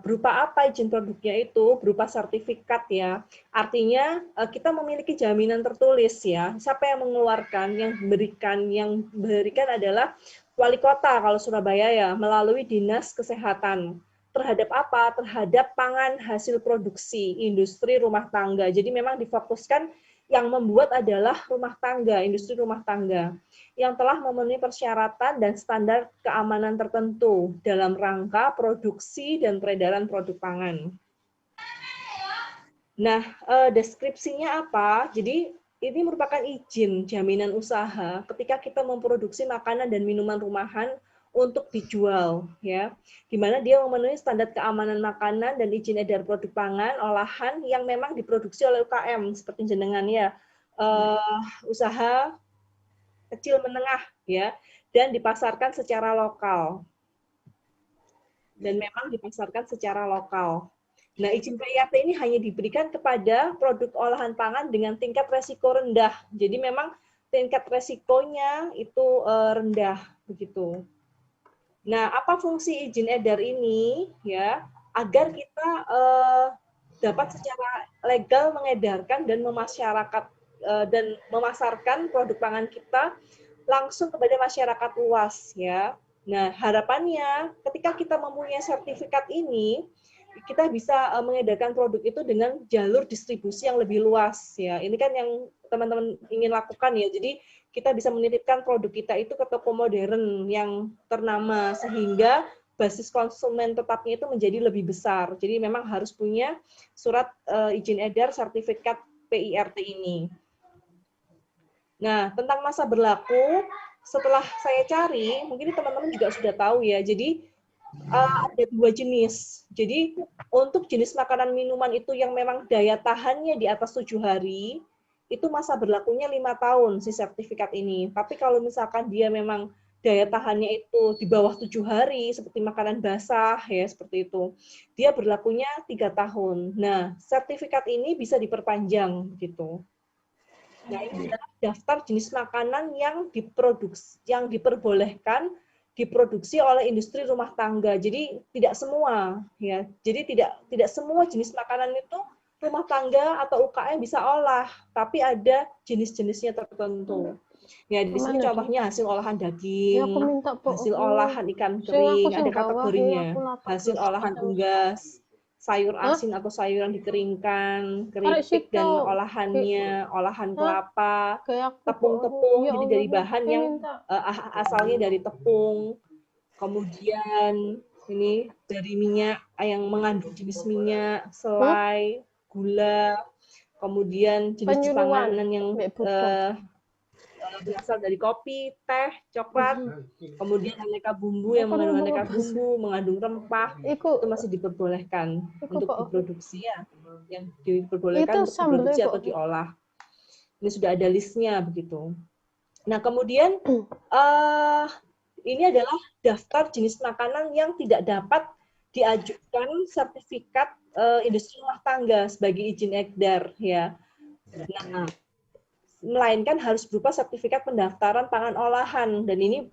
berupa apa izin produknya itu? Berupa sertifikat ya. Artinya kita memiliki jaminan tertulis ya. Siapa yang mengeluarkan, yang memberikan adalah wali kota kalau Surabaya ya, melalui Dinas Kesehatan. Terhadap apa? Terhadap pangan hasil produksi industri rumah tangga. Jadi memang difokuskan yang membuat adalah rumah tangga, industri rumah tangga, yang telah memenuhi persyaratan dan standar keamanan tertentu dalam rangka produksi dan peredaran produk pangan. Nah, deskripsinya apa? Jadi, ini merupakan izin jaminan usaha ketika kita memproduksi makanan dan minuman rumahan untuk dijual, ya, di mana dia memenuhi standar keamanan makanan dan izin edar produk pangan olahan yang memang diproduksi oleh UKM seperti jenengan ya, usaha kecil menengah ya, dan dipasarkan secara lokal. Dan memang dipasarkan secara lokal. Nah, izin PIRT ini hanya diberikan kepada produk olahan pangan dengan tingkat resiko rendah. Jadi memang tingkat resikonya itu rendah begitu. Nah, apa fungsi izin edar ini ya? Agar kita dapat secara legal mengedarkan dan memasarkan produk pangan kita langsung kepada masyarakat luas ya. Nah, harapannya ketika kita mempunyai sertifikat ini, kita bisa mengedarkan produk itu dengan jalur distribusi yang lebih luas ya. Ini kan yang teman-teman ingin lakukan ya. Jadi kita bisa menitipkan produk kita itu ke toko modern yang ternama sehingga basis konsumen tetapnya itu menjadi lebih besar. Jadi memang harus punya surat izin edar sertifikat PIRT ini. Nah, tentang masa berlaku, setelah saya cari, mungkin teman-teman juga sudah tahu ya. Jadi ada dua jenis. Jadi untuk jenis makanan minuman itu yang memang daya tahannya di atas 7 hari, itu masa berlakunya 5 tahun si sertifikat ini. Tapi kalau misalkan dia memang daya tahannya itu di bawah 7 hari, seperti makanan basah ya seperti itu, dia berlakunya 3 tahun. Nah, sertifikat ini bisa diperpanjang gitu. Nah, ini adalah daftar jenis makanan yang diperbolehkan diproduksi oleh industri rumah tangga. Jadi tidak semua ya. Jadi tidak semua jenis makanan itu rumah tangga atau UKM bisa olah, tapi ada jenis-jenisnya tertentu. Ya, di sini contohnya hasil olahan daging, hasil olahan ikan kering, ada kategorinya. Hasil olahan unggas, sayur asin atau sayuran dikeringkan, keripik dan olahannya, olahan kelapa, tepung-tepung, jadi dari bahan yang asalnya dari tepung, kemudian ini dari minyak yang mengandung jenis minyak, selai, gula, kemudian jenis panganan yang berasal dari kopi, teh, coklat, kemudian aneka bumbu yang mengandung aneka bumbu, mengandung rempah, itu masih diperbolehkan untuk diproduksi ya, yang diperbolehkan untuk diproduksi atau diolah. Ini sudah ada listnya begitu. Nah kemudian ini adalah daftar jenis makanan yang tidak dapat diajukan sertifikat industri rumah tangga sebagai izin edar ya. Nah, melainkan harus berupa sertifikat pendaftaran pangan olahan, dan ini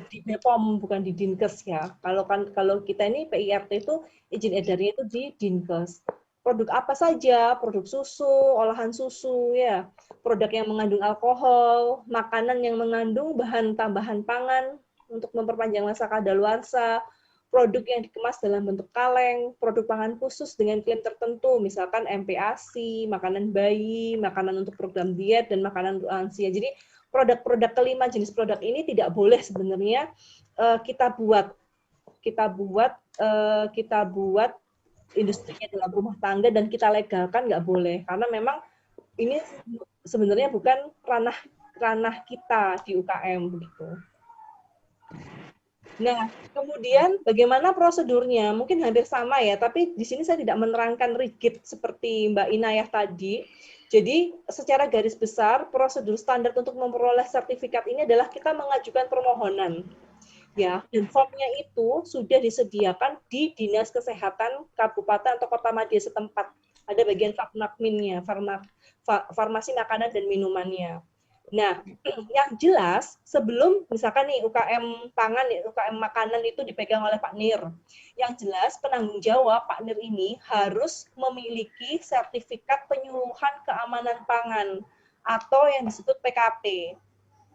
di BPOM bukan di Dinkes ya. Kalau kita ini PIRT itu izin edarnya itu di Dinkes. Produk apa saja? Produk susu, olahan susu ya, produk yang mengandung alkohol, makanan yang mengandung bahan tambahan pangan untuk memperpanjang masa kadaluarsa, produk yang dikemas dalam bentuk kaleng, produk pangan khusus dengan klaim tertentu, misalkan MPASI, makanan bayi, makanan untuk program diet, dan makanan untuk lansia. Jadi produk-produk kelima jenis produk ini tidak boleh sebenarnya kita buat industrinya dalam rumah tangga dan kita legalkan, nggak boleh, karena memang ini sebenarnya bukan ranah kita di UKM begitu. Nah, kemudian bagaimana prosedurnya? Mungkin hampir sama ya, tapi di sini saya tidak menerangkan rigid seperti Mbak Inayah tadi. Jadi, secara garis besar, prosedur standar untuk memperoleh sertifikat ini adalah kita mengajukan permohonan. Ya, dan formnya itu sudah disediakan di Dinas Kesehatan Kabupaten atau Kota Madya setempat. Ada bagian Fakmakminnya, farmasi makanan dan minumannya. Nah, yang jelas sebelum misalkan nih UKM pangan, UKM makanan itu dipegang oleh Pak Nir. Yang jelas penanggung jawab Pak Nir ini harus memiliki sertifikat penyuluhan keamanan pangan atau yang disebut PKP.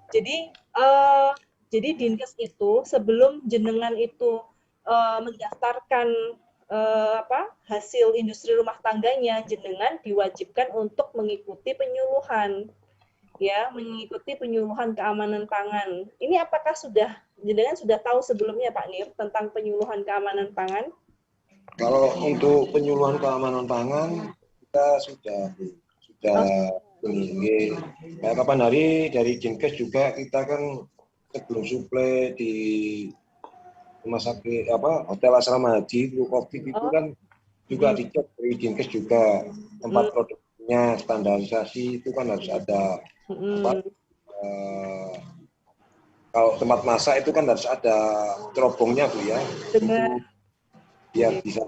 Jadi Dinkes itu sebelum jenengan itu mendaftarkan hasil industri rumah tangganya, jenengan diwajibkan untuk mengikuti penyuluhan. Ya, mengikuti penyuluhan keamanan pangan. Ini apakah jenengan sudah tahu sebelumnya Pak Nir tentang penyuluhan keamanan pangan? Kalau untuk penyuluhan keamanan pangan kita sudah ini. Nah, kapan hari dari Dinkes juga kita kan sebelum suplai di rumah sakit hotel asrama haji COVID itu kan juga dicek dari Dinkes juga tempat produknya, standarisasi itu kan harus ada. Kalau tempat masak itu kan harus ada cerobongnya Bu ya. Benar. Biar bisa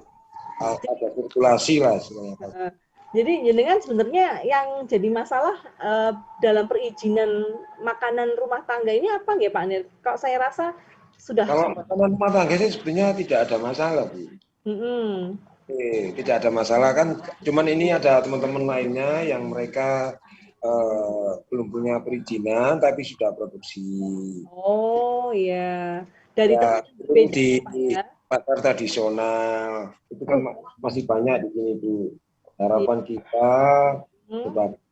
ada sirkulasi lah sebenarnya. Jadi jenengan sebenarnya yang jadi masalah dalam perizinan makanan rumah tangga ini apa nggih Pak Nir? Kalau saya rasa sudah. Kalau makanan rumah tangga sih sebenarnya tidak ada masalah Bu. Tidak ada masalah kan. Cuman ini ada teman-teman lainnya yang mereka belum punya perizinan tapi sudah produksi. Oh iya, dari di pasar tradisional itu kan masih banyak di sini Bu. Harapan kita sebagai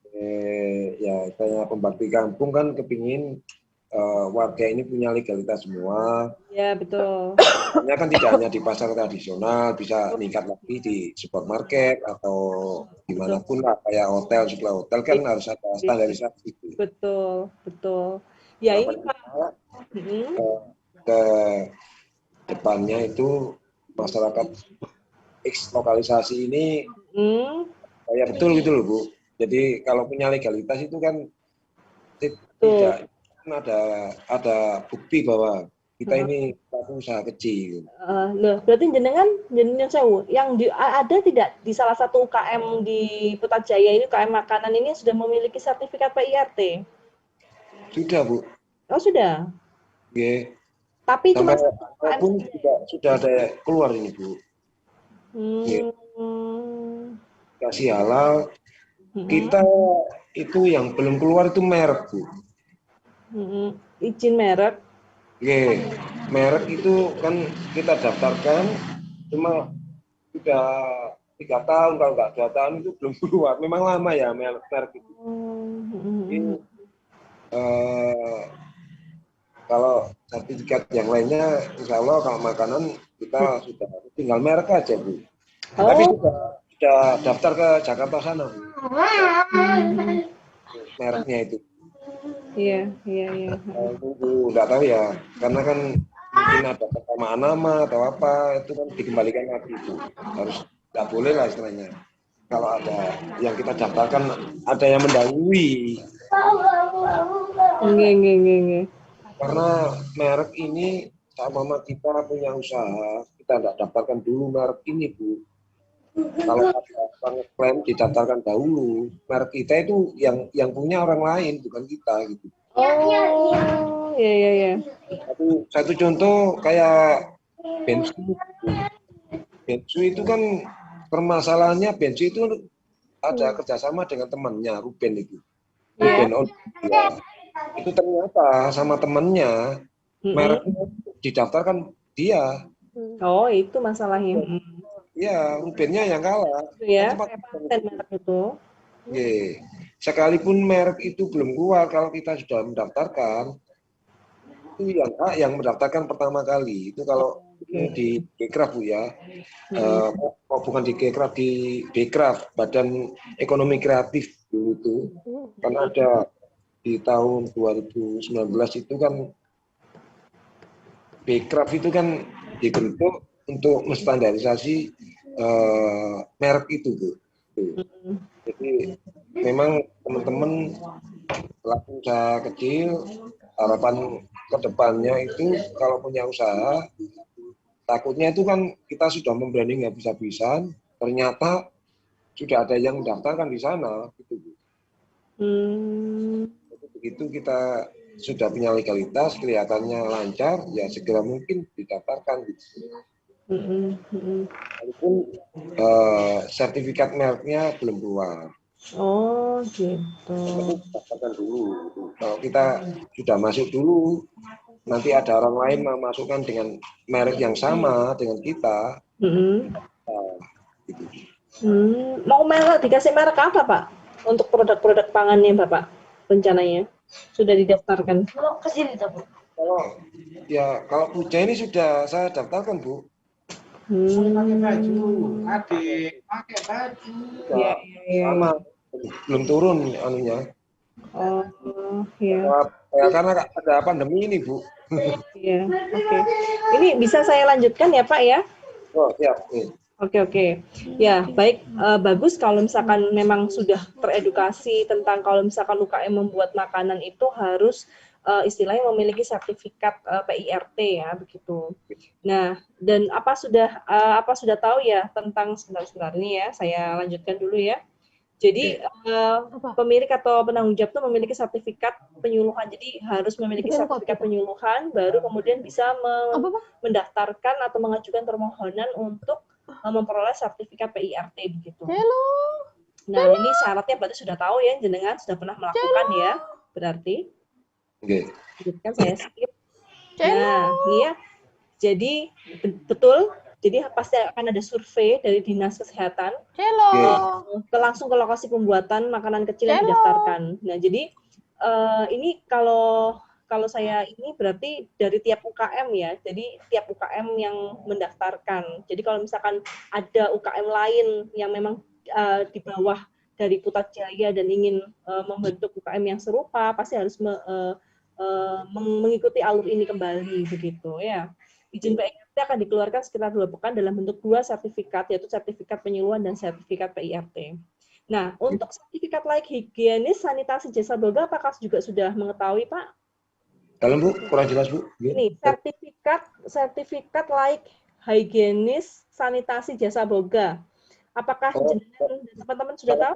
ya saya pembakti kampung kan kepingin warga ini punya legalitas semua. Ya betul. Hanya kan tidak hanya di pasar tradisional, bisa meningkat lagi di supermarket atau dimanapun lah, kayak hotel, supply hotel kan harus ada standarisasi. Betul, betul. Ya ini Pak. Ke depannya itu masyarakat lokalisasi ini ya betul gitu loh Bu. Jadi kalau punya legalitas itu kan tidak ada bukti bahwa kita ini usaha kecil. Berarti jenengan sewu yang ada tidak di salah satu UKM di Putrajaya ini, UKM makanan ini sudah memiliki sertifikat PIRT? Sudah Bu. Oh sudah. Oke. Tapi cuma pun sudah ada keluar ini Bu. Kasih halal. Kita itu yang belum keluar itu merek Bu. Izin merek. Oke, merek itu kan kita daftarkan, cuma sudah 3 tahun, kalau nggak 2 tahun itu belum keluar. Memang lama ya merek itu. Jadi, kalau sertifikat yang lainnya, insya Allah kalau makanan kita sudah tinggal merek aja Bu. Tapi sudah daftar ke Jakarta sana Bu. Mereknya itu. Iya. Tunggu, nggak tahu ya, karena kan mungkin ada kesamaan nama atau apa, itu kan dikembalikan lagi Bu. Harus nggak boleh lah istilahnya. Kalau ada yang kita daftarkan, ada yang mendahului. Nggih. Karena merek ini sama kita punya usaha, kita nggak daftarkan dulu merek ini Bu. Kalau ada klaim didaftarkan dahulu, merek kita itu yang punya orang lain, bukan kita gitu. Oh, iya. Satu contoh kayak bensu. Bensu itu kan permasalahannya, bensu itu ada kerjasama dengan temannya, Ruben itu. Ruben ya. Itu ternyata sama temannya mereknya didaftarkan dia. Oh, itu masalahnya. Iya, Rubennya yang kalah. Ya, paten merek itu. Ye. Sekalipun merek itu belum keluar, kalau kita sudah mendaftarkan, itu yang mendaftarkan pertama kali. Itu kalau di Bekraf Bu ya, bukan di Bekraf, di Bekraf, Badan Ekonomi Kreatif dulu itu, karena ada di tahun 2019 itu kan Bekraf itu kan dibentuk untuk menstandarisasi merek itu Bu. Jadi memang teman-teman pelaku usaha kecil, harapan kedepannya itu kalau punya usaha, takutnya itu kan kita sudah membranding habis-habisan, ternyata sudah ada yang mendaftarkan di sana gitu Bu. Begitu kita sudah punya legalitas, kelihatannya lancar, ya segera mungkin didaftarkan gitu. Walaupun sertifikat mereknya belum keluar. Oh gitu. Daftarkan dulu. Kalau kita sudah masuk dulu, nanti ada orang lain memasukkan dengan merek yang sama dengan kita. Gitu. Mau merek, dikasih merek apa Pak? Untuk produk-produk pangannya Bapak rencananya sudah didaftarkan? Kalau kesini tuh Bu. Kalau Puja ini sudah saya daftarkan Bu. Pakai baju, adik, pakai baju. Iya. Sama, belum turun anunya. Oh, iya. Ya, karena ada pandemi ini Bu. Iya, oke. Ini bisa saya lanjutkan ya Pak ya? Oh siap. Oke. Ya, baik. Bagus kalau misalkan memang sudah teredukasi tentang kalau misalkan UKM membuat makanan itu harus istilahnya memiliki sertifikat PIRT ya, begitu. Nah, dan apa sudah tahu ya tentang sebentar ini ya, saya lanjutkan dulu ya. Jadi pemilik atau penanggung jawab itu memiliki sertifikat penyuluhan. Jadi harus memiliki sertifikat penyuluhan, baru kemudian bisa mendaftarkan atau mengajukan permohonan untuk memperoleh sertifikat PIRT begitu. Nah, ini syaratnya berarti sudah tahu ya, jenengan sudah pernah melakukan ya, berarti. Kan saya skip. Nah, ini ya. Jadi betul. Jadi pasti akan ada survei dari Dinas Kesehatan langsung ke lokasi pembuatan makanan kecil yang didaftarkan. Nah, jadi ini kalau saya ini berarti dari tiap UKM ya. Jadi tiap UKM yang mendaftarkan. Jadi kalau misalkan ada UKM lain yang memang di bawah dari Putrajaya dan ingin membentuk UKM yang serupa, pasti harus mengikuti alur ini kembali begitu ya. Izin PIRT akan dikeluarkan sekitar 2 pekan dalam bentuk 2 sertifikat, yaitu sertifikat penyuluhan dan sertifikat PIRT. Nah, untuk sertifikat layak higienis sanitasi jasa boga, apakah juga sudah mengetahui, Pak? Dalam Bu, kurang jelas Bu. Ini sertifikat layak higienis sanitasi jasa boga. Apakah teman-teman sudah tahu?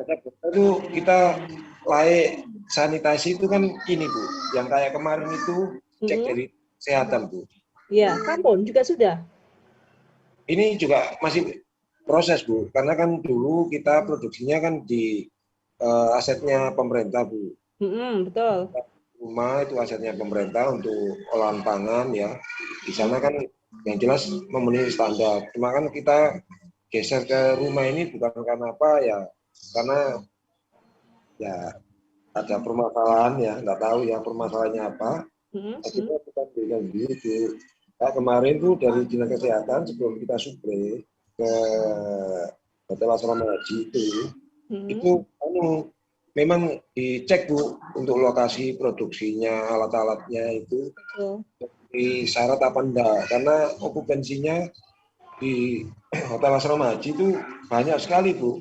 Itu kita layak sanitasi itu kan ini Bu, yang kayak kemarin itu cek dari kesehatan Bu. Ya, Kampung juga sudah. Ini juga masih proses Bu, karena kan dulu kita produksinya kan di asetnya pemerintah Bu. Betul. Rumah itu asetnya pemerintah untuk olahan pangan ya. Di sana kan yang jelas memenuhi standar. Cuma kan kita geser ke rumah ini bukan karena apa ya, karena ya ada permasalahan ya, nggak tahu ya permasalahannya apa. Akhirnya kita berikan diri. Nah, kemarin tuh dari dinas kesehatan sebelum kita suplai ke hotel asrama haji itu memang dicek Bu untuk lokasi produksinya, alat-alatnya itu di syarat apa enggak, karena okupansinya di hotel asrama haji itu banyak sekali Bu.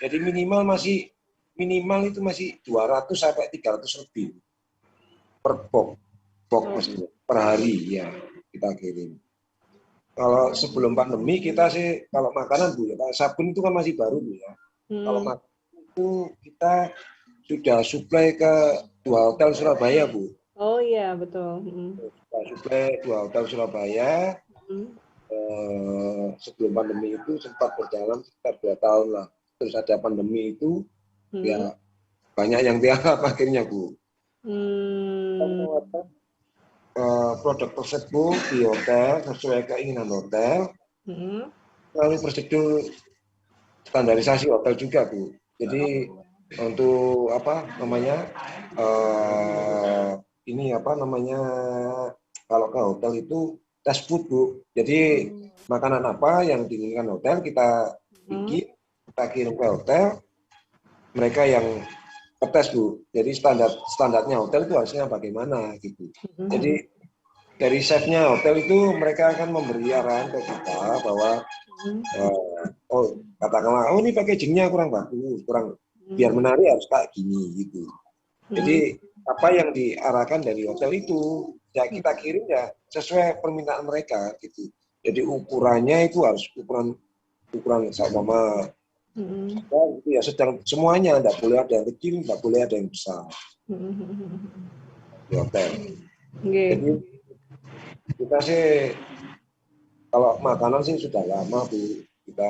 Jadi minimal itu masih 200 sampai 300 lebih per box maksudnya per hari ya kita kirim. Kalau sebelum pandemi kita sih kalau makanan Bu ya, sabun itu kan masih baru Bu ya. Kalau makanan itu kita sudah suplai ke 2 hotel Surabaya Bu. Oh iya betul. Kita suplai 2 hotel Surabaya. Sebelum pandemi itu sempat berjalan sekitar 2 tahun lah. Terus ada pandemi itu ya banyak yang tiarap akhirnya Bu. Produk tersebut di hotel sesuai keinginan hotel, lalu prosedur standarisasi hotel juga Bu. Jadi untuk apa namanya kalau ke hotel itu tes food Bu. Jadi makanan apa yang diinginkan hotel kita bikin, kita kirim ke hotel, mereka yang tes Bu. Jadi standarnya hotel itu harusnya bagaimana gitu. Jadi dari chefnya hotel itu mereka akan memberi arahan ke kita bahwa katakanlah ini packagingnya kurang bagus, biar menarik harus kayak gini gitu. Jadi apa yang diarahkan dari hotel itu ya kita kirim ya sesuai permintaan mereka gitu. Jadi ukurannya itu harus ukuran sama itu ya sedang semuanya, tidak boleh ada yang kecil, tidak boleh ada yang besar di hotel. Jadi kita sih kalau makanan sih sudah lama Bu kita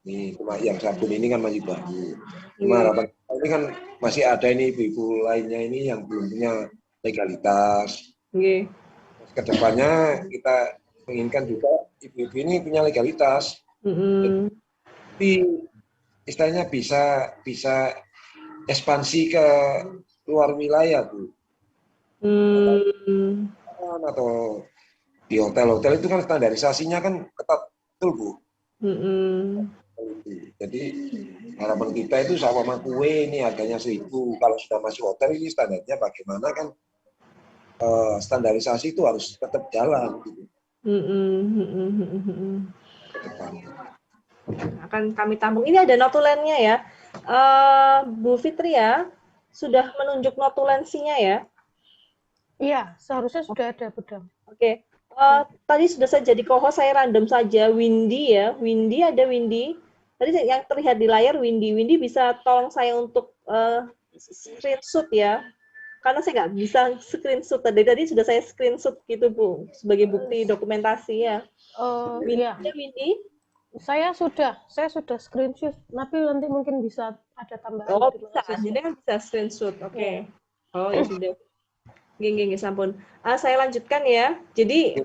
ini, cuma yang sabun ini kan masih baru. Cuma harapan ini kan masih ada ini ibu-ibu lainnya ini yang belum punya legalitas. Kedepannya kita menginginkan juga ibu-ibu ini punya legalitas. Tapi istilahnya bisa ekspansi ke luar wilayah Bu. Atau di hotel-hotel itu kan standarisasinya kan ketat betul Bu. Jadi harapan kita itu sama kue ini harganya 1.000. Kalau sudah masuk hotel ini standarnya bagaimana kan standarisasi itu harus tetap jalan gitu. Akan kami tampung. Ini ada notulennya ya. Bu Fitri ya, sudah menunjuk notulensinya ya? Iya, seharusnya sudah ada Budang. Oke. Tadi sudah saya jadi co-host, saya random saja. Windy ya. Windy, ada Windy. Tadi yang terlihat di layar Windy. Windy bisa tolong saya untuk screenshot ya. Karena saya nggak bisa screenshot. Tadi sudah saya screenshot gitu Bu. Sebagai bukti dokumentasi ya. Iya. Windy? Saya sudah screenshot. Tapi nanti mungkin bisa ada tambahan. Oh bisa. Jadi kan bisa screenshot. Oke. Oh ya sudah. Geng, sampun. Saya lanjutkan ya. Jadi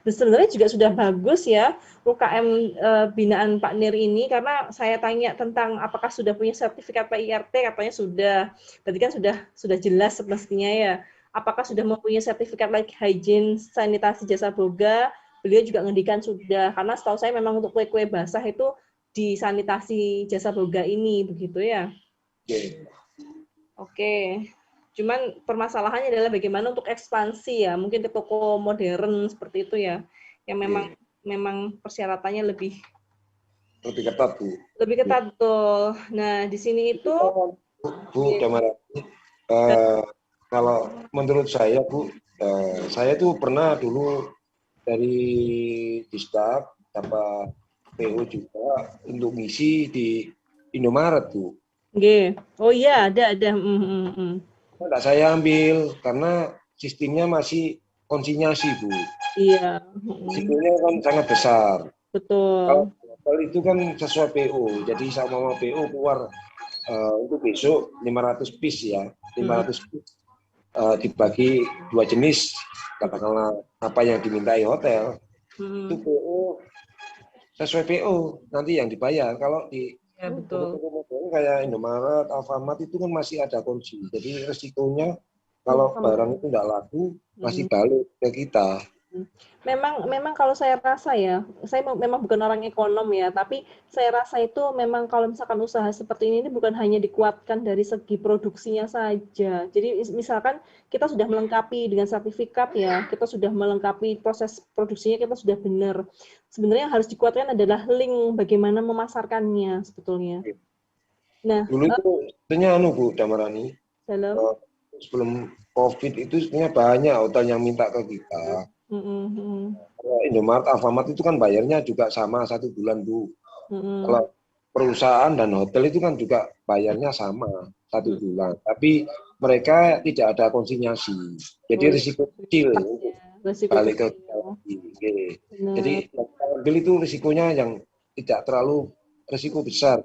sebenarnya juga sudah bagus ya UKM binaan Pak Nir ini, karena saya tanya tentang apakah sudah punya sertifikat PIRT, katanya sudah. Berarti kan sudah jelas semestinya ya. Apakah sudah mempunyai sertifikat like hygiene sanitasi jasa boga? Beliau juga ngendikan sudah, karena setahu saya memang untuk kue-kue basah itu di sanitasi jasa boga ini, begitu ya. Oke. Cuman permasalahannya adalah bagaimana untuk ekspansi ya, mungkin ke toko modern seperti itu ya, yang memang persyaratannya lebih ketat Bu. Lebih ketat betul. Nah di sini itu Bu Damara, kalau menurut saya Bu, saya tuh pernah dulu dari Distab dapat PO juga untuk ngisi di Indomaret Bu. Oh iya ada. Nggak saya ambil karena sistemnya masih konsinyasi Bu. Iya. Risikonya kan sangat besar. Betul. Kalau itu kan sesuai PO, jadi sama PO keluar untuk besok 500 piece ya, 500 piece dibagi 2 jenis, katakanlah apa yang dimintai hotel. Itu PO sesuai PO nanti yang dibayar. Kalau di Ya, betul. toko-toko kayak Indomaret, Alfamart itu kan masih ada kunci. Jadi resikonya kalau barang itu tidak laku masih balik ke kita. Memang kalau saya rasa ya, saya memang bukan orang ekonom ya, tapi saya rasa itu memang kalau misalkan usaha seperti ini bukan hanya dikuatkan dari segi produksinya saja. Jadi misalkan kita sudah melengkapi dengan sertifikat ya, kita sudah melengkapi proses produksinya, kita sudah benar. Sebenarnya yang harus dikuatkan adalah link bagaimana memasarkannya sebetulnya. Nah, Dulu itu sebenarnya Bu Damarani, dalam sebelum COVID itu sebenarnya banyak hotel yang minta ke kita. Indomaret, Alfamart itu kan bayarnya juga sama 1 bulan Bu. Kalau perusahaan dan hotel itu kan juga bayarnya sama 1 bulan. Tapi mereka tidak ada konsinyasi. Jadi risiko kecil balik ke Jadi ambil itu risikonya yang tidak terlalu risiko besar.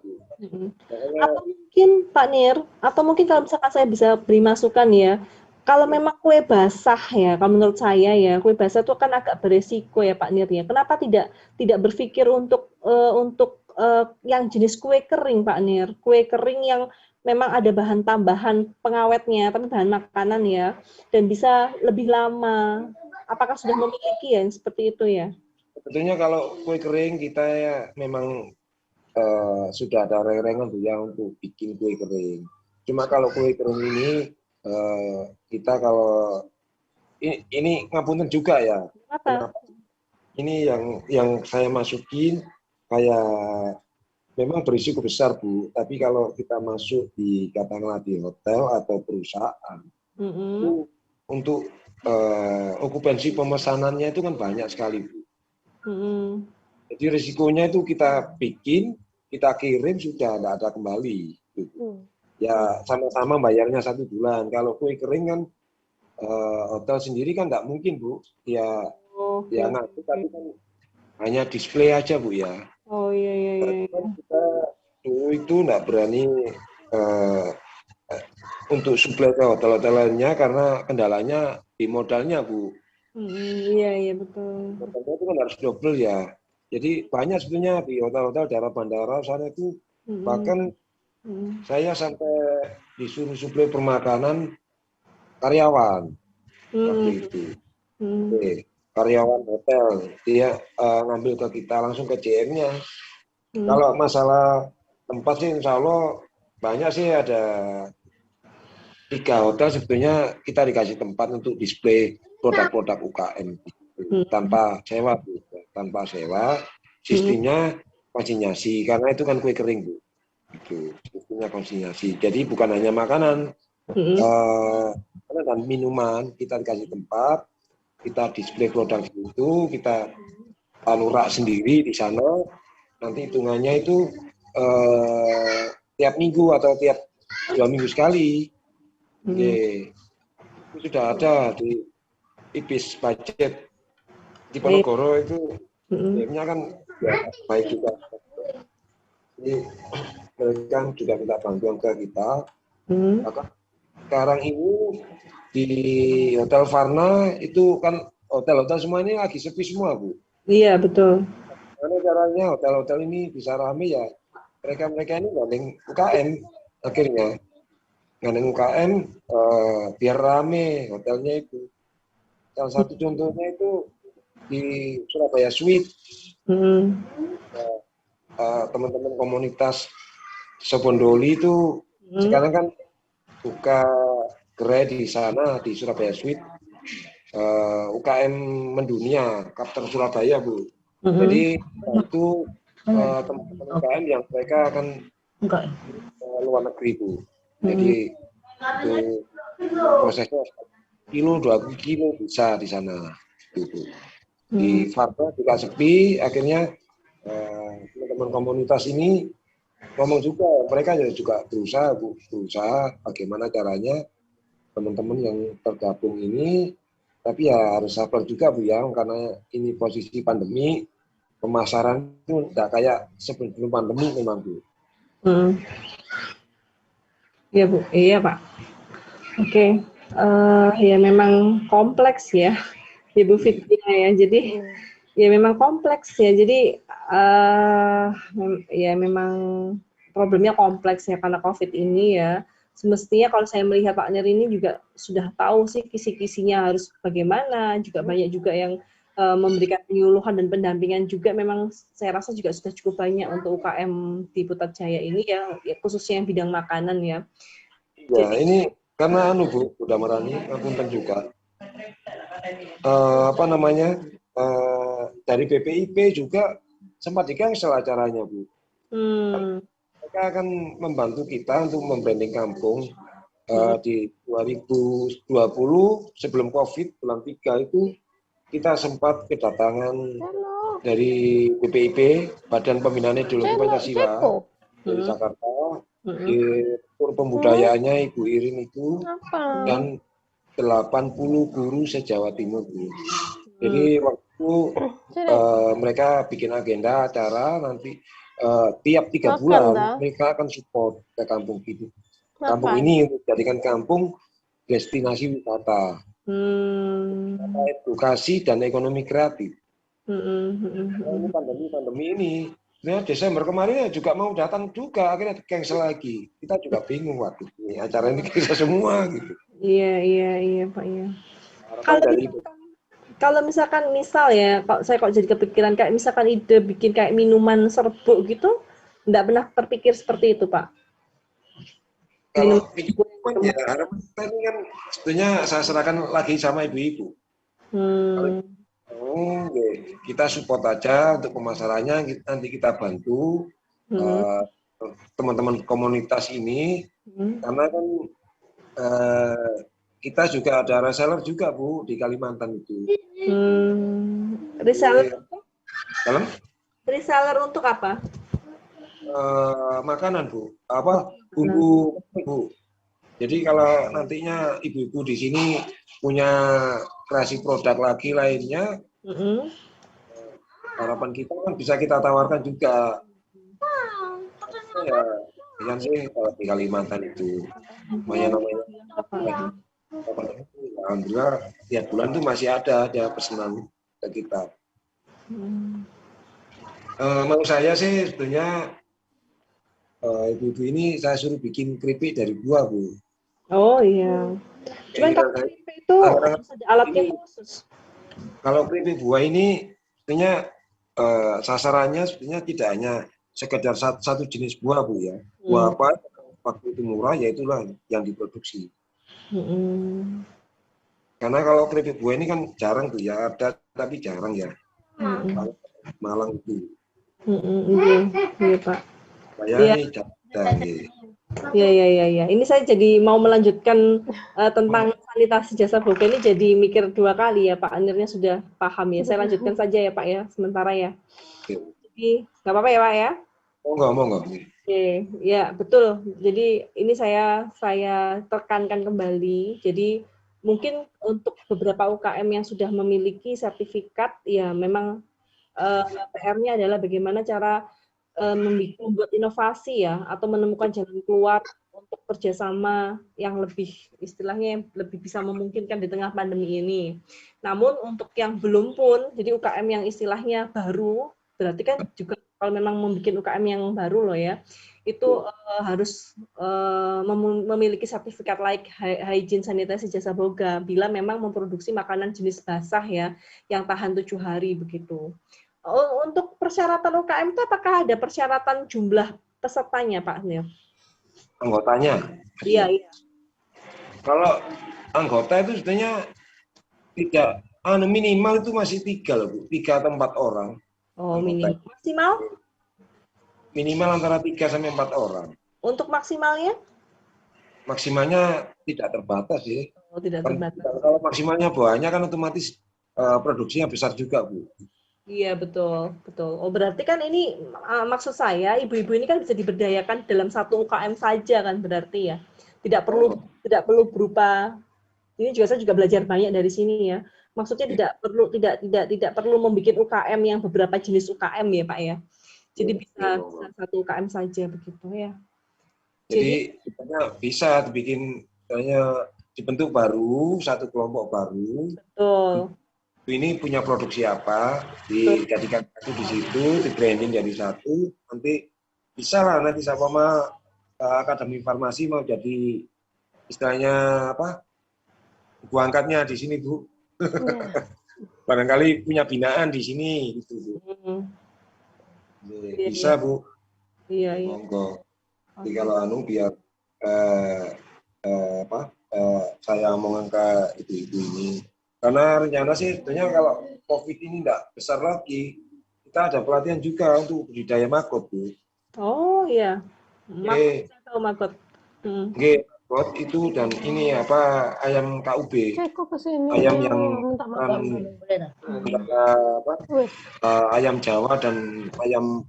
Atau mungkin Pak Nir, atau mungkin kalau misalkan saya bisa beri masukan ya, kalau memang kue basah ya, kalau menurut saya ya, kue basah itu kan agak beresiko ya Pak Nir ya. Kenapa tidak berpikir untuk yang jenis kue kering Pak Nir? Kue kering yang memang ada bahan tambahan pengawetnya, tapi bahan makanan ya, dan bisa lebih lama. Apakah sudah memiliki ya yang seperti itu ya? Sebetulnya kalau kue kering kita ya memang sudah ada reng-rengan Bu ya untuk bikin kue kering. Cuma kalau kue kering ini kita kalau ini ngapunten juga ya. Kenapa? Ini yang saya masukin kayak memang berisiko besar Bu. Tapi kalau kita masuk di katakanlah di hotel atau perusahaan itu untuk okupansi pemesanannya itu kan banyak sekali Bu. Jadi risikonya itu kita bikin, kita kirim sudah tidak ada kembali. Ya sama-sama bayarnya 1 bulan. Kalau kue kering kan hotel sendiri kan tidak mungkin Bu. Ya ngaku tapi kan hanya display aja Bu ya. Oh iya. Kita dulu itu tidak berani untuk suplai ke hotel-hotel lainnya karena kendalanya di modalnya Bu. Iya betul. Modalnya itu kan harus double ya. Jadi banyak sebenarnya di hotel-hotel daerah bandara sana itu bahkan saya sampai disuruh suplai permakanan karyawan waktu itu. Karyawan hotel dia ngambil ke kita langsung ke JM-nya. Kalau masalah tempat sih insya Allah banyak sih, ada 3 hotel sebetulnya kita dikasih tempat untuk display produk-produk UKM tanpa sewa Bu. Tanpa sewa, sistemnya konsinyasi karena itu kan kue kering Bu. Itu sistemnya konsinyasi. Jadi bukan hanya makanan, dan minuman kita dikasih tempat, kita display produk itu, kita rak sendiri di sana. Nanti hitungannya itu tiap minggu atau tiap 2 minggu sekali. Itu sudah ada di Ibis budget di Ponorogo itu. Nya kan ya, baik juga. Jadi mereka juga minta bantuan ke kita. Maka sekarang ini di Hotel Varna itu kan hotel-hotel semua ini lagi sepi semua Bu. Iya betul. Karena caranya hotel-hotel ini bisa rame ya. Mereka ini gandeng UKM akhirnya. Gandeng UKM biar rame hotelnya itu. Salah satu contohnya itu di Surabaya Suite. Teman-teman komunitas Sobondoli itu sekarang kan buka gerai di sana di Surabaya Suite, UKM mendunia, Kapten Surabaya Bu. Jadi itu teman-teman UKM yang mereka akan luar negeri Bu. Jadi itu prosesnya 1 kilo bisa di sana. Gitu. Di Varna juga sepi, akhirnya teman-teman komunitas ini ngomong juga, mereka juga berusaha bagaimana caranya teman-teman yang tergabung ini, tapi ya harus sabar juga Bu ya, karena ini posisi pandemi, pemasaran itu tidak kayak sebelum pandemi memang Bu. Iya Bu, iya Pak. Oke. Ya memang kompleks ya Ibu Fitria ya, jadi Ya memang kompleks ya. Jadi ya memang problemnya kompleks ya karena COVID ini ya. Semestinya kalau saya melihat Pak Nir ini juga sudah tahu sih kisi-kisinya harus bagaimana. Juga banyak juga yang memberikan penyuluhan dan pendampingan juga. Memang saya rasa juga sudah cukup banyak untuk UKM di Putrajaya ini ya, khususnya yang bidang makanan ya. Ya, ini karena Bu, udah merani, punten juga. Apa namanya? Dari BPIP juga sempat di-cancel acaranya, Bu. Mereka akan membantu kita untuk membranding kampung. Di 2020 sebelum COVID bulan 3 itu kita sempat kedatangan dari BPIP, Badan Pembinaan Ideologi Pancasila dari Jakarta. Di tur pembudayaannya Ibu Irin itu dan 80 guru se-Jawa Timur. Jadi waktu mereka bikin agenda acara nanti tiap 3 bulan mereka akan support ke kampung itu. Kampung ini untuk dijadikan kampung destinasi wisata, edukasi dan ekonomi kreatif. Pandemi ini, nah Desember kemarin juga mau datang juga, akhirnya cancel lagi. Kita juga bingung waktu ini acara ini kita semua gitu. Iya Pak ya. Kalau misalkan misal ya, saya kok jadi kepikiran kayak misalkan ide bikin kayak minuman serbuk gitu, enggak pernah terpikir seperti itu Pak? Kalau minuman ya harapan kita ini kan sebetulnya saya serahkan lagi sama ibu-ibu. Kita support aja untuk pemasarannya, nanti kita bantu teman-teman komunitas ini, karena kan kita juga ada reseller juga Bu di Kalimantan itu. Reseller? Dalam? Reseller untuk apa? Makanan Bu, bumbu Bu. Jadi kalau nantinya ibu-ibu di sini punya kreasi produk lagi lainnya, harapan kita kan bisa kita tawarkan juga. Ya, yang sih kalau di Kalimantan itu, namanya alhamdulillah tiap bulan tuh masih ada pesanan ke kita. Menurut saya sih sebetulnya ibu-ibu ini saya suruh bikin keripik dari buah Bu. Oh iya. Cuman kalau keripik itu harus ada alatnya khusus. Kalau keripik buah ini sebetulnya sasarannya sebetulnya tidak hanya sekedar satu jenis buah Bu ya. Buah apa waktu itu murah ya itulah yang diproduksi. Karena kalau keripik buah ini kan jarang tuh ya, ada tapi jarang ya. Malang itu. Iya Pak. Saya ini jarang. Iya. Ini saya jadi mau melanjutkan tentang sanitasi jasa boga ini jadi mikir 2 kali ya Pak. Akhirnya sudah paham ya. Saya lanjutkan saja ya Pak ya, sementara ya. Jadi nggak apa-apa ya Pak ya? Monggo. Oke, ya betul. Jadi ini saya tekankan kembali. Jadi mungkin untuk beberapa UKM yang sudah memiliki sertifikat, ya memang PR-nya adalah bagaimana cara membuat inovasi ya, atau menemukan jalan keluar untuk kerjasama yang lebih istilahnya lebih bisa memungkinkan di tengah pandemi ini. Namun untuk yang belum pun, jadi UKM yang istilahnya baru, berarti kan juga kalau memang membuat UKM yang baru loh ya, itu harus memiliki sertifikat like hygiene sanitasi jasa boga bila memang memproduksi makanan jenis basah ya, yang tahan 7 hari begitu. Untuk persyaratan UKM itu apakah ada persyaratan jumlah pesertanya, Pak Nil? Anggotanya? Iya. Kalau anggota itu sebenarnya tidak, minimal itu masih 3 loh, Bu. 3 atau 4 orang. Oh, minimal. Maksimal? Minimal antara 3 sampai 4 orang. Untuk maksimalnya? Maksimalnya tidak terbatas ya. Oh, tidak terbatas. Kalau maksimalnya banyak kan otomatis produksinya besar juga, Bu. Iya, betul. Oh, berarti kan ini maksud saya ibu-ibu ini kan bisa diberdayakan dalam satu UKM saja kan berarti ya. Tidak perlu berupa, ini juga saya juga belajar banyak dari sini ya. Maksudnya tidak perlu membuat UKM yang beberapa jenis UKM ya, Pak ya. Jadi bisa satu UKM saja begitu ya. Jadi bisa dibikin dibentuk baru, satu kelompok baru. Betul. ini punya produksi apa, dijadikan satu di situ, di branding jadi satu, nanti bisa lah nanti sama Akademi Farmasi mau jadi istilahnya apa? Bu angkatnya di sini, Bu. Barangkali punya binaan di sini gitu, Bu. Bisa, Bu. Iya, iya. Monggo. Jadi kalau biar saya omongin ke ibu-ibu ini. Karena rencana sih sebenarnya kalau COVID ini tidak besar lagi, kita ada pelatihan juga untuk budidaya maggot, Bu. Oh iya. Oke. Saya tahu maggot. Oke, maggot itu dan ini apa ayam KUB. Ceko kesini. Ayam yang minta makan. ayam Jawa dan ayam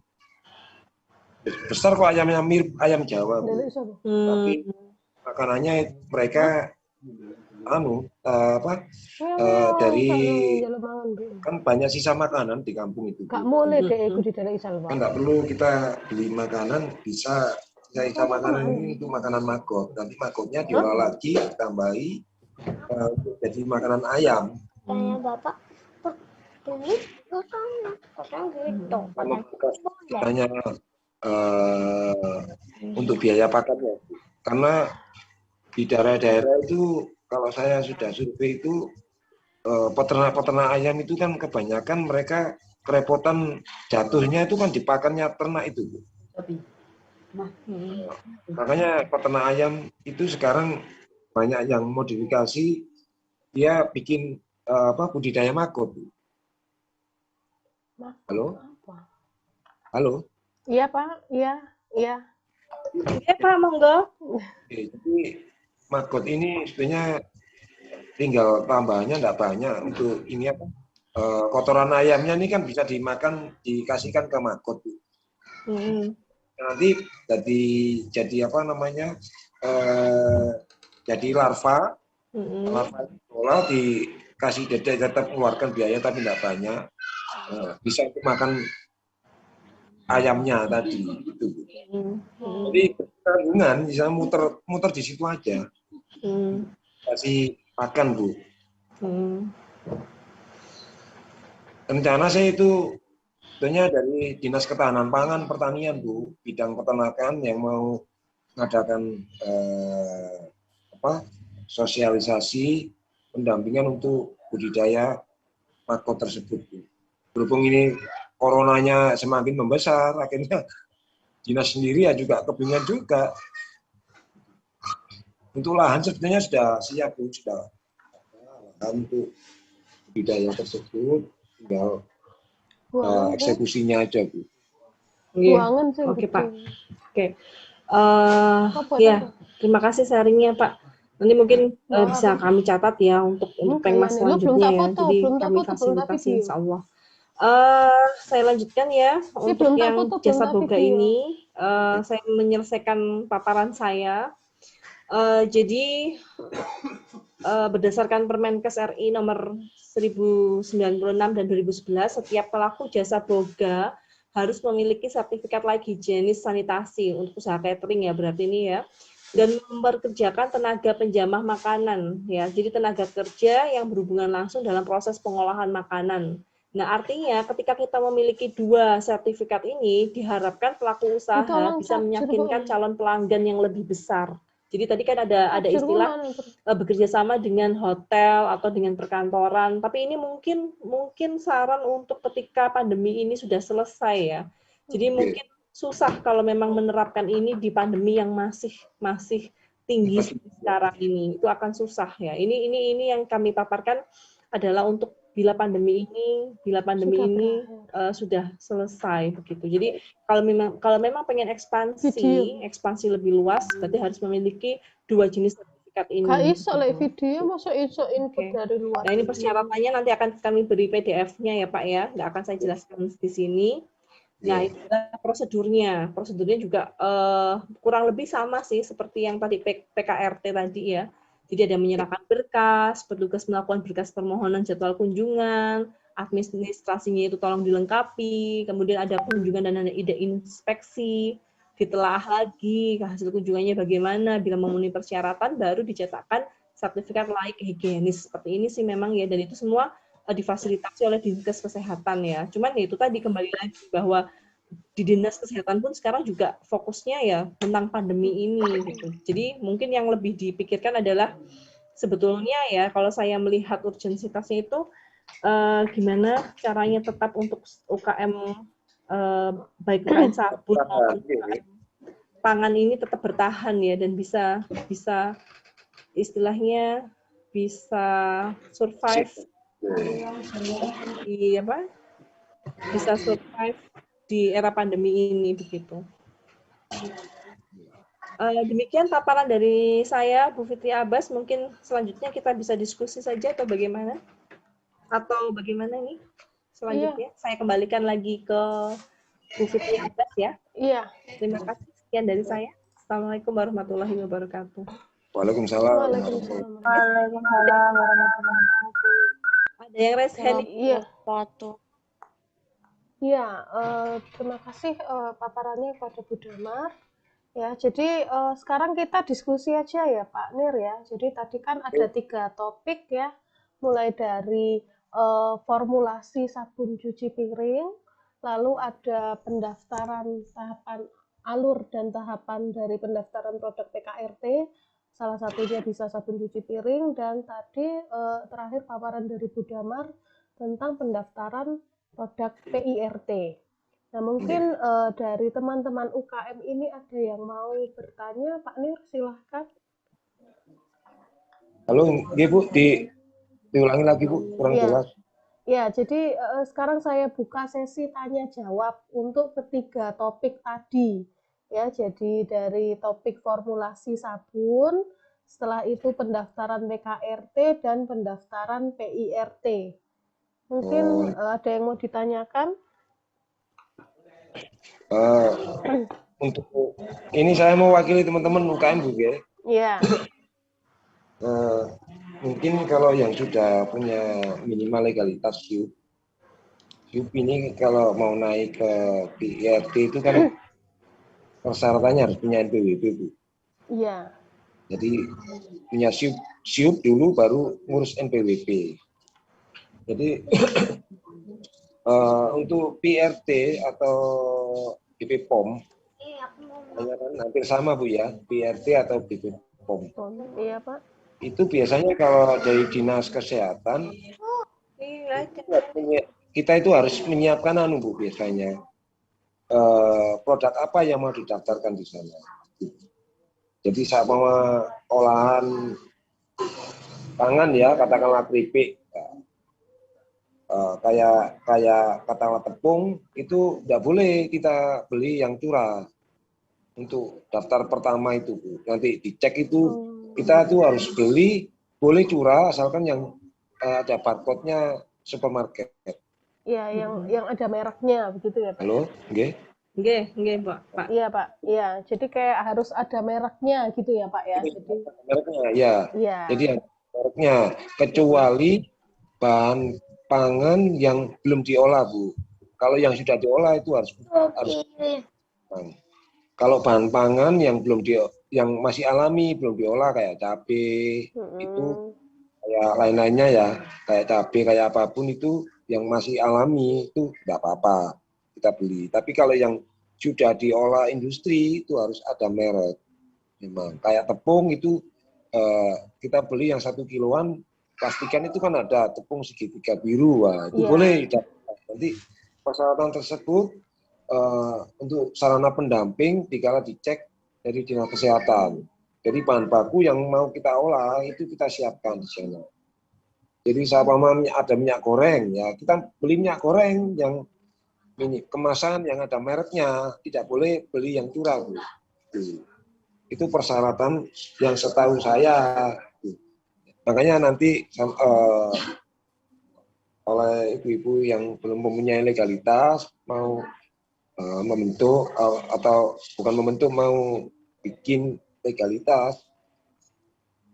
besar kok ayamnya mirip ayam Jawa, Bu. Tapi makanannya mereka dari kan banyak sisa makanan di kampung itu. Gak boleh deh budidaya isalwa. Kan nggak perlu kita beli makanan, bisa sisa makanan ini untuk makanan maggot. Nanti maggotnya diolah lagi, ditambahi untuk jadi makanan ayam. Kayak Bapak ini potong gitu. Hanya untuk biaya pakannya. Karena di daerah-daerah itu kalau saya sudah survei itu peternak-peternak ayam itu kan kebanyakan mereka kerepotan jatuhnya itu kan dipakannya ternak itu, Bu. Makanya peternak ayam itu sekarang banyak yang modifikasi, dia bikin budidaya maggot, Bu. Halo? Halo? Iya, Pak. Iya. Iya, Pak, monggo. Oke, jadi maggot ini sebenarnya tinggal tambahannya enggak banyak untuk ini apa? Kotoran ayamnya ini kan bisa dimakan, dikasihkan ke maggot. Nanti jadi apa namanya? Jadi larva. Larva diolah dikasih dedek, tetap mengeluarkan biaya tapi enggak banyak. Bisa untuk makan ayamnya tadi itu. Jadi tanggungan bisa muter di situ aja. Kasih pakan, Bu. Rencana saya itu tentunya dari Dinas Ketahanan Pangan Pertanian, Bu, bidang peternakan yang mau mengadakan sosialisasi pendampingan untuk budidaya maggot tersebut, Bu. Berhubung ini coronanya semakin membesar, akhirnya dinas sendiri ya juga kebingungan juga. Untuk lahan sebenarnya sudah siap, Bu, sudah lahan untuk budidaya tersebut, tinggal eksekusinya aja, Bu. Oke, Pak. Oke. Ya, terima kasih sharingnya, Pak. Nanti mungkin bisa kami catat ya untuk pengmas selanjutnya ya. Jadi kami fasilitasi insya Allah. Saya lanjutkan ya untuk yang jasa boga ini. Saya menyelesaikan paparan saya. Jadi berdasarkan Permenkes RI nomor 1096 dan 2011, setiap pelaku jasa boga harus memiliki sertifikat layak higienis sanitasi untuk usaha catering ya berarti ini ya, dan memperkerjakan tenaga penjamah makanan ya. Jadi tenaga kerja yang berhubungan langsung dalam proses pengolahan makanan. Nah, artinya ketika kita memiliki dua sertifikat ini, diharapkan pelaku usaha bisa meyakinkan calon pelanggan yang lebih besar. Jadi tadi kan ada istilah bekerja sama dengan hotel atau dengan perkantoran, tapi ini mungkin saran untuk ketika pandemi ini sudah selesai ya. Jadi mungkin susah kalau memang menerapkan ini di pandemi yang masih tinggi sekarang ini. Itu akan susah ya. Ini yang kami paparkan adalah untuk bila pandemi ini sudah selesai begitu. Jadi kalau memang pengen ekspansi lebih luas, berarti harus memiliki dua jenis sertifikat ini. Gak iso video, masa iso input dari luar. Nah, ini persyaratannya nanti akan kami beri PDF-nya ya Pak ya, nggak akan saya jelaskan di sini. Nah, itu adalah prosedurnya. Prosedurnya juga kurang lebih sama sih seperti yang tadi PKRT tadi ya. Jadi ada menyerahkan berkas, petugas melakukan berkas permohonan jadwal kunjungan, administrasinya itu tolong dilengkapi, kemudian ada kunjungan dan ada ide inspeksi, ditelaah lagi hasil kunjungannya bagaimana, bila memenuhi persyaratan baru dicetakkan sertifikat layak higienis. Seperti ini sih memang ya, dan itu semua difasilitasi oleh Dinkes Kesehatan ya. Cuman ya itu tadi kembali lagi bahwa di Dinas Kesehatan pun sekarang juga fokusnya ya tentang pandemi ini gitu. Jadi mungkin yang lebih dipikirkan adalah sebetulnya ya kalau saya melihat urgensitasnya itu gimana caranya tetap untuk UKM baik UKM sabun maupun UKM pangan ini tetap bertahan ya dan bisa istilahnya bisa survive bisa survive di era pandemi ini begitu. Demikian paparan dari saya, Bu Fitri Abbas. Mungkin selanjutnya kita bisa diskusi saja atau bagaimana? Atau bagaimana nih selanjutnya? Saya kembalikan lagi ke Bu Fitri Abbas ya. Iya. Terima kasih. Sekian dari saya. Assalamualaikum warahmatullahi wabarakatuh. Waalaikumsalam. Waalaikumsalam. Waalaikumsalam warahmatullahi wabarakatuh. Ada yang raise hand? Iya. Iya, terima kasih paparannya kepada Bu Damar. Ya, jadi sekarang kita diskusi aja ya Pak Nir ya. Jadi tadi kan ada 3 topik ya, mulai dari formulasi sabun cuci piring, lalu ada pendaftaran tahapan alur dan tahapan dari pendaftaran produk PKRT, salah satunya bisa sabun cuci piring, dan tadi terakhir paparan dari Bu Damar tentang pendaftaran produk PIRT. Nah, mungkin dari teman-teman UKM ini ada yang mau bertanya, Pak Nir, silahkan. Halo, Bu, diulangi lagi Bu, kurang jelas. Ya, jadi sekarang saya buka sesi tanya jawab untuk ketiga topik tadi. Ya, jadi dari topik formulasi sabun, setelah itu pendaftaran PKRT dan pendaftaran PIRT. Mungkin ada yang mau ditanyakan? Untuk ini saya mewakili teman-teman UKM Bu ya. Iya. Mungkin kalau yang sudah punya minimal legalitas SIUP ini kalau mau naik ke PIRT itu kan persyaratannya harus punya NPWP Bu. Iya. Jadi punya SIUP dulu baru ngurus NPWP. Jadi untuk PIRT atau BP POM hampir sama Bu ya, PIRT atau BP POM. Iya Pak. Itu biasanya kalau dari Dinas Kesehatan kita itu harus menyiapkan Bu biasanya produk apa yang mau didaftarkan di sana. Jadi sama olahan pangan ya, katakanlah keripik. Kayak katakanlah tepung itu tidak boleh kita beli yang curah untuk daftar pertama itu Bu. Nanti dicek itu kita tuh harus beli boleh curah asalkan yang ada barcode-nya supermarket. Iya, yang ada mereknya begitu ya Pak. Halo, nggih? Nggih, Pak. Iya Pak. Iya, jadi kayak harus ada mereknya gitu ya Pak ya. Jadi mereknya ya. Iya. Jadi mereknya kecuali bahan pangan yang belum diolah Bu. Kalau yang sudah diolah itu harus. Kalau bahan pangan yang yang masih alami belum diolah kayak cabai itu kayak lain-lainnya ya kayak cabai kayak apapun itu yang masih alami itu nggak apa-apa kita beli. Tapi kalau yang sudah diolah industri itu harus ada merek. Memang kayak tepung itu kita beli yang 1 kiloan. Pastikan itu kan ada tepung segitiga biru, itu boleh. Nanti persyaratan tersebut untuk sarana pendamping dikala dicek dari Dinas Kesehatan. Jadi bahan baku yang mau kita olah itu kita siapkan di sana. Jadi sama ada minyak goreng ya kita beli minyak goreng yang ini kemasan yang ada mereknya, tidak boleh beli yang curah Bu. Itu persyaratan yang setahu saya. Makanya nanti oleh ibu-ibu yang belum mempunyai legalitas mau membentuk atau bukan membentuk mau bikin legalitas.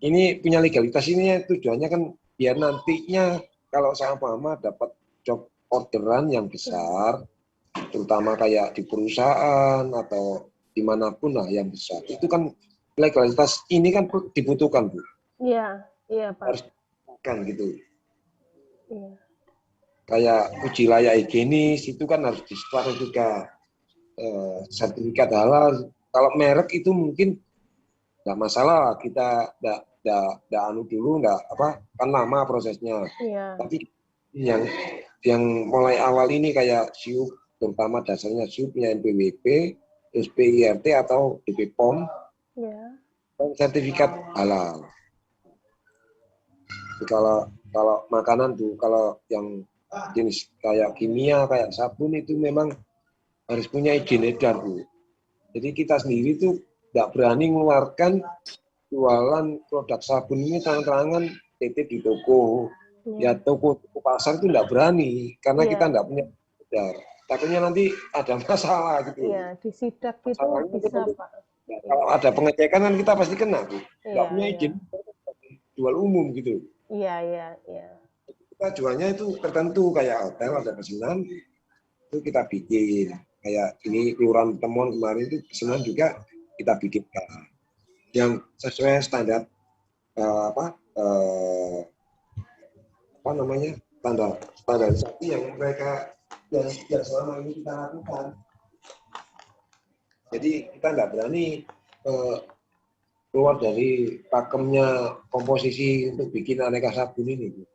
Ini punya legalitas ini tujuannya kan biar nantinya kalau sama dapat job orderan yang besar, terutama kayak di perusahaan atau dimanapun lah yang besar. Itu kan legalitas ini kan dibutuhkan Bu. Iya. Iya Pak. Harus kan gitu. Iya. kayak uji layak higienis itu kan harus disetor juga sertifikat halal. Kalau merek itu mungkin nggak masalah, kita nggak anu dulu, kan lama prosesnya. Iya. Tapi yang mulai awal ini kayak SIUP, terutama dasarnya SIUP-nya NPWP, terus PIRT atau BPOM, Iya. dan sertifikat halal. Jadi kalau makanan tuh, kalau yang jenis kayak kimia, kayak sabun itu memang harus punya izin edar, Bu. Jadi kita sendiri tuh nggak berani mengeluarkan jualan produk sabun ini terang-terangan titip di toko. Ya toko pasar itu nggak berani karena kita nggak punya edar. Takutnya nanti ada masalah gitu. Iya, disidak itu bisa, Pak. Ya, kalau ada pengecekan kan kita pasti kena, Bu. Nggak punya izin jual umum gitu. Iya. Kita jualnya itu tertentu, kayak hotel ada pesanan itu kita bikin. Kayak ini Kelurahan Temon kemarin itu pesanan juga kita bikinkan yang sesuai standar standarisasi yang mereka yang selama ini kita lakukan. Jadi kita nggak berani keluar dari pakemnya komposisi untuk bikin aneka sabun ini, Bu.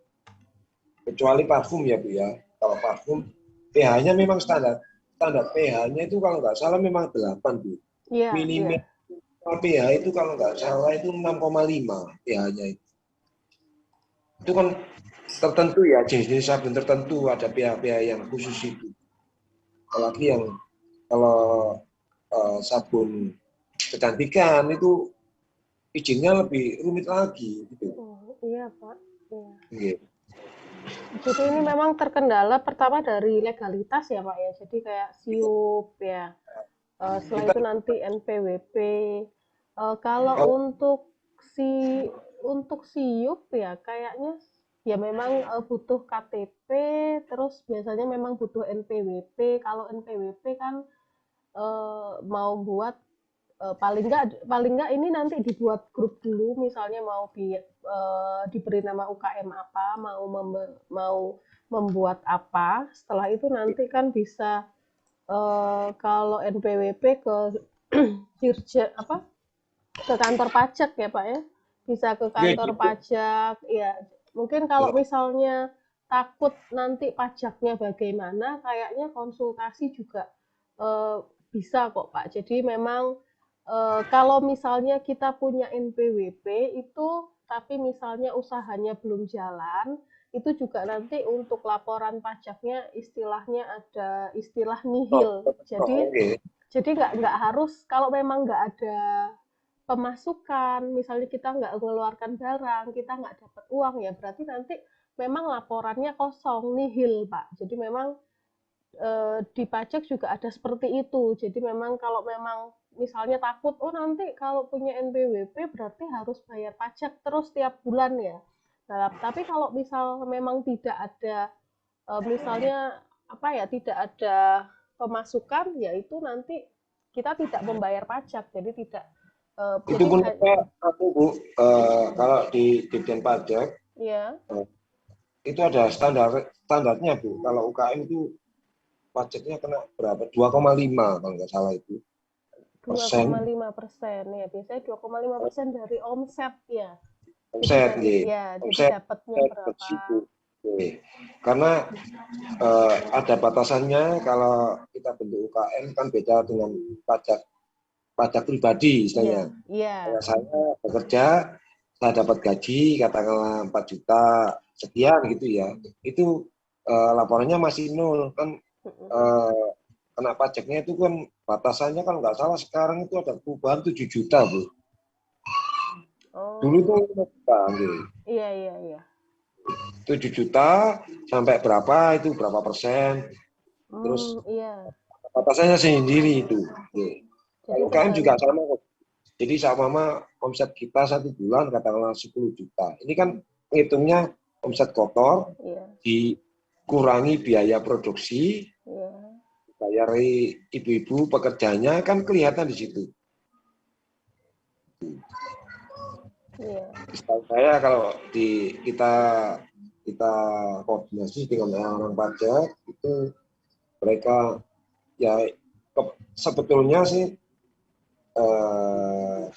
Kecuali parfum ya, Bu ya. Kalau parfum pH-nya memang standar pH-nya itu kalau nggak salah memang 8, Bu. Iya. Minimal pH itu kalau nggak salah itu 6,5 pH-nya itu. Itu kan tertentu ya, jenis sabun tertentu ada pH-pH yang khusus itu. Apalagi yang kalau sabun kecantikan itu izinnya lebih rumit lagi gitu. Iya, Pak. Iya. Jadi ini memang terkendala pertama dari legalitas ya, Pak ya. Jadi kayak SIUP ya. Setelah itu nanti NPWP. Kalau untuk SIUP ya kayaknya ya memang butuh KTP, terus biasanya memang butuh NPWP. Kalau NPWP kan mau buat paling nggak ini nanti dibuat grup dulu, misalnya mau diberi nama UKM apa, mau membuat apa. Setelah itu nanti kan bisa kalau NPWP ke ke kantor pajak ya, Pak ya, bisa ke kantor pajak ya. Mungkin kalau misalnya takut nanti pajaknya bagaimana, kayaknya konsultasi juga bisa kok, Pak. Jadi memang kalau misalnya kita punya NPWP itu, tapi misalnya usahanya belum jalan, itu juga nanti untuk laporan pajaknya istilahnya ada istilah nihil. Jadi nggak harus, kalau memang nggak ada pemasukan, misalnya kita nggak mengeluarkan barang, kita nggak dapat uang ya, berarti nanti memang laporannya kosong, nihil, Pak. Jadi memang di pajak juga ada seperti itu. Jadi memang kalau memang misalnya takut, oh nanti kalau punya NPWP berarti harus bayar pajak terus tiap bulan ya. Nah, tapi kalau misal memang tidak ada misalnya tidak ada pemasukan, ya itu nanti kita tidak membayar pajak. Jadi tidak itu pun Bu, kalau di Ditjen Pajak itu ada standarnya, Bu. Kalau UKM itu pajaknya kena berapa? 2,5 kalau nggak salah itu. 2,5% ya, biasanya 2,5% dari omset ya. Omset, jadi dapatnya berapa? Karena ada batasannya. Kalau kita bentuk UKM kan beda dengan pajak pribadi istilahnya. Kalau saya bekerja, saya dapat gaji katakanlah 4 juta sekian gitu ya. Itu laporannya masih 0 kan. Kena pajaknya itu kan batasannya kalau nggak salah sekarang itu ada perubahan 7 juta, Bu. Dulu tuh 5 juta. Iya. 7 juta sampai berapa itu berapa persen. Terus batasannya sendiri itu. UKM juga sama. Jadi sama omset kita 1 bulan katakanlah 10 juta. Ini kan hitungnya omset kotor, dikurangi biaya produksi, bayari ibu-ibu pekerjanya, kan kelihatan di situ. Setahu saya kalau kita kita koordinasi dengan orang pajak itu mereka ya sebetulnya sih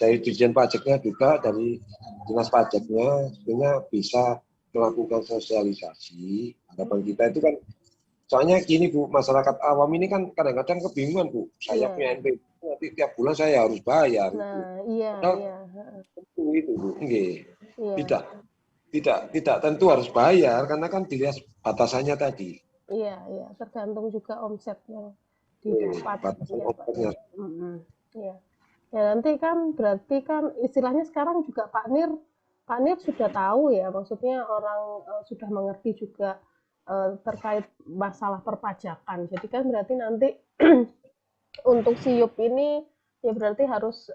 dari Dirjen Pajaknya juga dari Dinas Pajaknya sebenarnya bisa melakukan sosialisasi. Harapan kita itu kan soalnya gini Bu, masyarakat awam ini kan kadang-kadang kebingungan Bu. Saya punya NPWP nanti tiap bulan saya harus bayar. Nah, iya. Tentu itu Bu, enggak. Iya. Tidak tentu harus bayar karena kan dilihat batasannya tadi. Iya, tergantung juga omset yang didapat. Omsetnya. Iya. Ya nanti kan berarti kan istilahnya sekarang juga Pak Nir sudah tahu ya, maksudnya orang sudah mengerti juga terkait masalah perpajakan. Jadi kan berarti nanti untuk SIUP ini ya berarti harus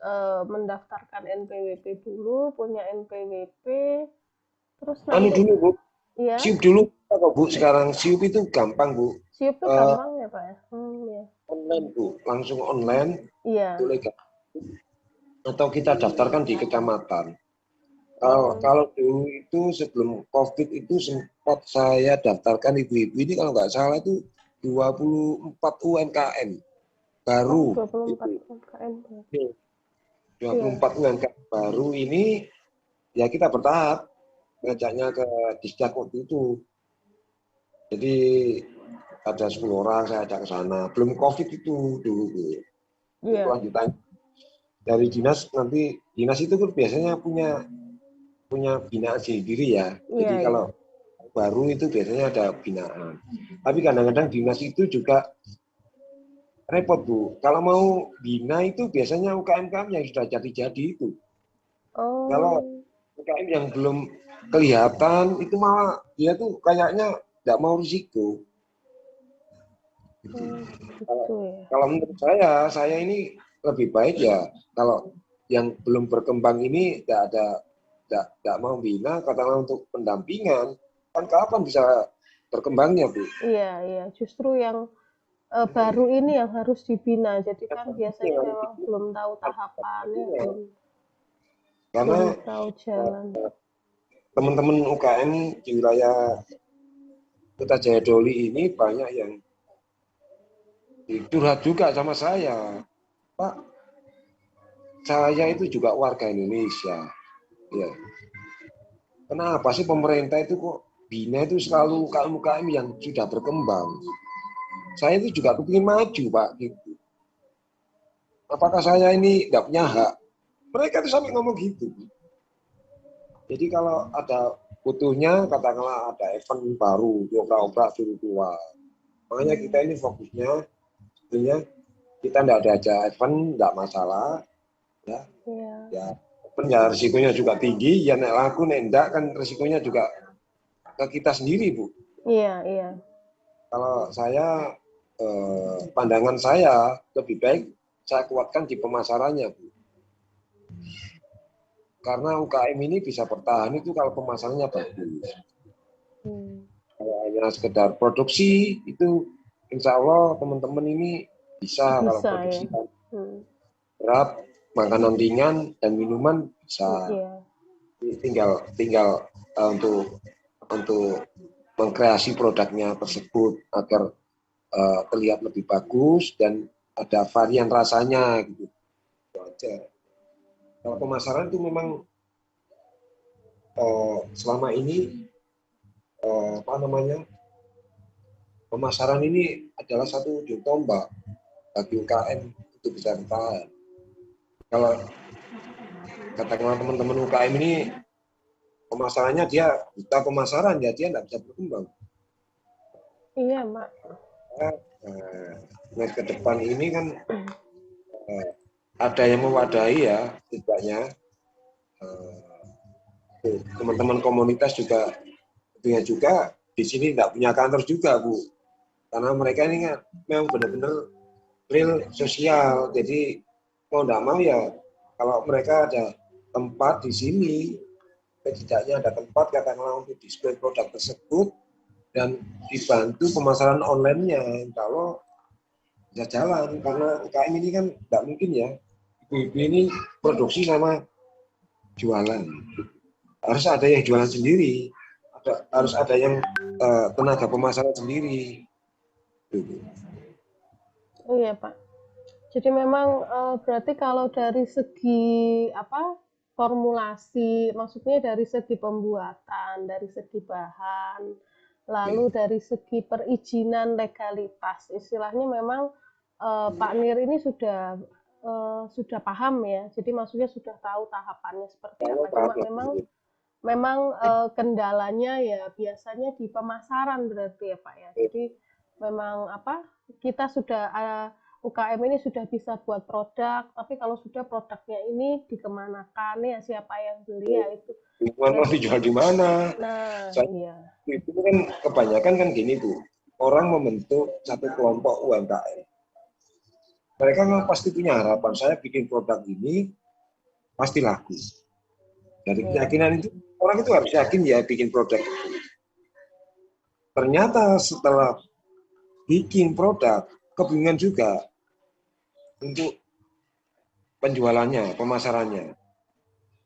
mendaftarkan NPWP dulu, punya NPWP, terus nanti dulu Bu, ya. SIUP dulu apa Bu? Sekarang SIUP itu gampang Bu. SIUP itu gampang ya Pak ya? Ya. Online Bu, langsung online. Iya. Boleh atau kita daftarkan di kecamatan. Kalau dulu itu sebelum COVID itu sempat saya daftarkan ibu-ibu ini kalau nggak salah itu 24 UMKM baru. 24 UMKM. 24 UMKM baru ini ya kita bertahap ngajaknya ke Disdak waktu itu. Jadi ada 10 orang saya ajak ke sana. Belum COVID itu dulu. Iya. Lanjutan dari dinas nanti dinas itu kan biasanya punya binaan sendiri ya. Jadi kalau baru itu biasanya ada binaan. Tapi kadang-kadang dinas itu juga repot Bu. Kalau mau bina itu biasanya UKM-UKM yang sudah jadi itu. Kalau UKM yang belum kelihatan itu malah dia tuh kayaknya nggak mau risiko. Kalau menurut saya ini lebih baik ya kalau yang belum berkembang ini tidak mau bina, katakanlah untuk pendampingan, kan kapan bisa berkembangnya Bu? Iya, justru yang baru ini yang harus dibina, jadi kan biasanya memang belum tahu tahapannya, belum tahu jalan. Teman-teman UKM di wilayah Kota Jayadoli ini banyak yang curhat juga sama saya, Pak, saya itu juga warga Indonesia. Ya. Kenapa sih pemerintah itu kok bina itu selalu UKM-UKM yang sudah berkembang? Saya itu juga kepingin maju, Pak. Gitu. Apakah saya ini nggak punya hak? Mereka itu sampai ngomong gitu. Jadi kalau ada butuhnya, katakanlah ada event baru, diobrak-obrak suruh keluar. Makanya kita ini fokusnya, sebenarnya kita nggak ada aja event, nggak masalah. Ya, ya risikonya juga tinggi, ya nek laku nek enggak kan risikonya juga ke kita sendiri Bu. Iya. Kalau saya pandangan saya lebih baik saya kuatkan di pemasarannya Bu. Karena UKM ini bisa bertahan itu kalau pemasarannya bagus. Kalau hanya sekedar produksi itu insya Allah teman-teman ini bisa kalau produksi kan berat, makanan ringan dan minuman bisa. Tinggal untuk mengkreasi produknya tersebut agar terlihat lebih bagus dan ada varian rasanya gitu. Itu aja. Kalau pemasaran itu memang selama ini pemasaran ini adalah satu ujung tombak bagi UKM untuk bisa bertahan. Kalau katakanlah teman-teman UKM ini pemasarannya dia buta pemasaran, ya dia tidak bisa berkembang. Iya, Mak. Nah, ke depan ini kan ada yang mewadahi ya, tidaknya teman-teman komunitas juga tentunya juga di sini tidak punya kantor juga Bu, karena mereka ini kan memang benar-benar real sosial, jadi mau tidak mau ya kalau mereka ada tempat di sini, setidaknya ada tempat katakanlah untuk display produk tersebut dan dibantu pemasaran online-nya, kalau bisa jalan, karena UKM ini kan tidak mungkin ya ibu-ibu ini produksi sama jualan, harus ada yang jualan sendiri, harus ada yang tenaga pemasaran sendiri. Gitu. Iya, Pak. Jadi memang berarti kalau dari segi apa formulasi, maksudnya dari segi pembuatan, dari segi bahan, lalu dari segi perizinan legalitas, istilahnya memang Pak Nir ini sudah paham ya. Jadi maksudnya sudah tahu tahapannya seperti apa. Cuma memang kendalanya ya biasanya di pemasaran berarti ya Pak ya. Jadi memang apa kita sudah UKM ini sudah bisa buat produk, tapi kalau sudah produknya ini dikemanakan ya siapa yang beli ya itu. Mau dijual di mana? Nah, iya. Itu kan kebanyakan kan gini tuh, orang membentuk satu kelompok UMKM. Mereka kan pasti punya harapan, saya bikin produk ini pasti laku. Dari keyakinan itu, orang itu harus yakin ya bikin produk itu. Ternyata setelah bikin produk, kebingungan juga untuk penjualannya, pemasarannya.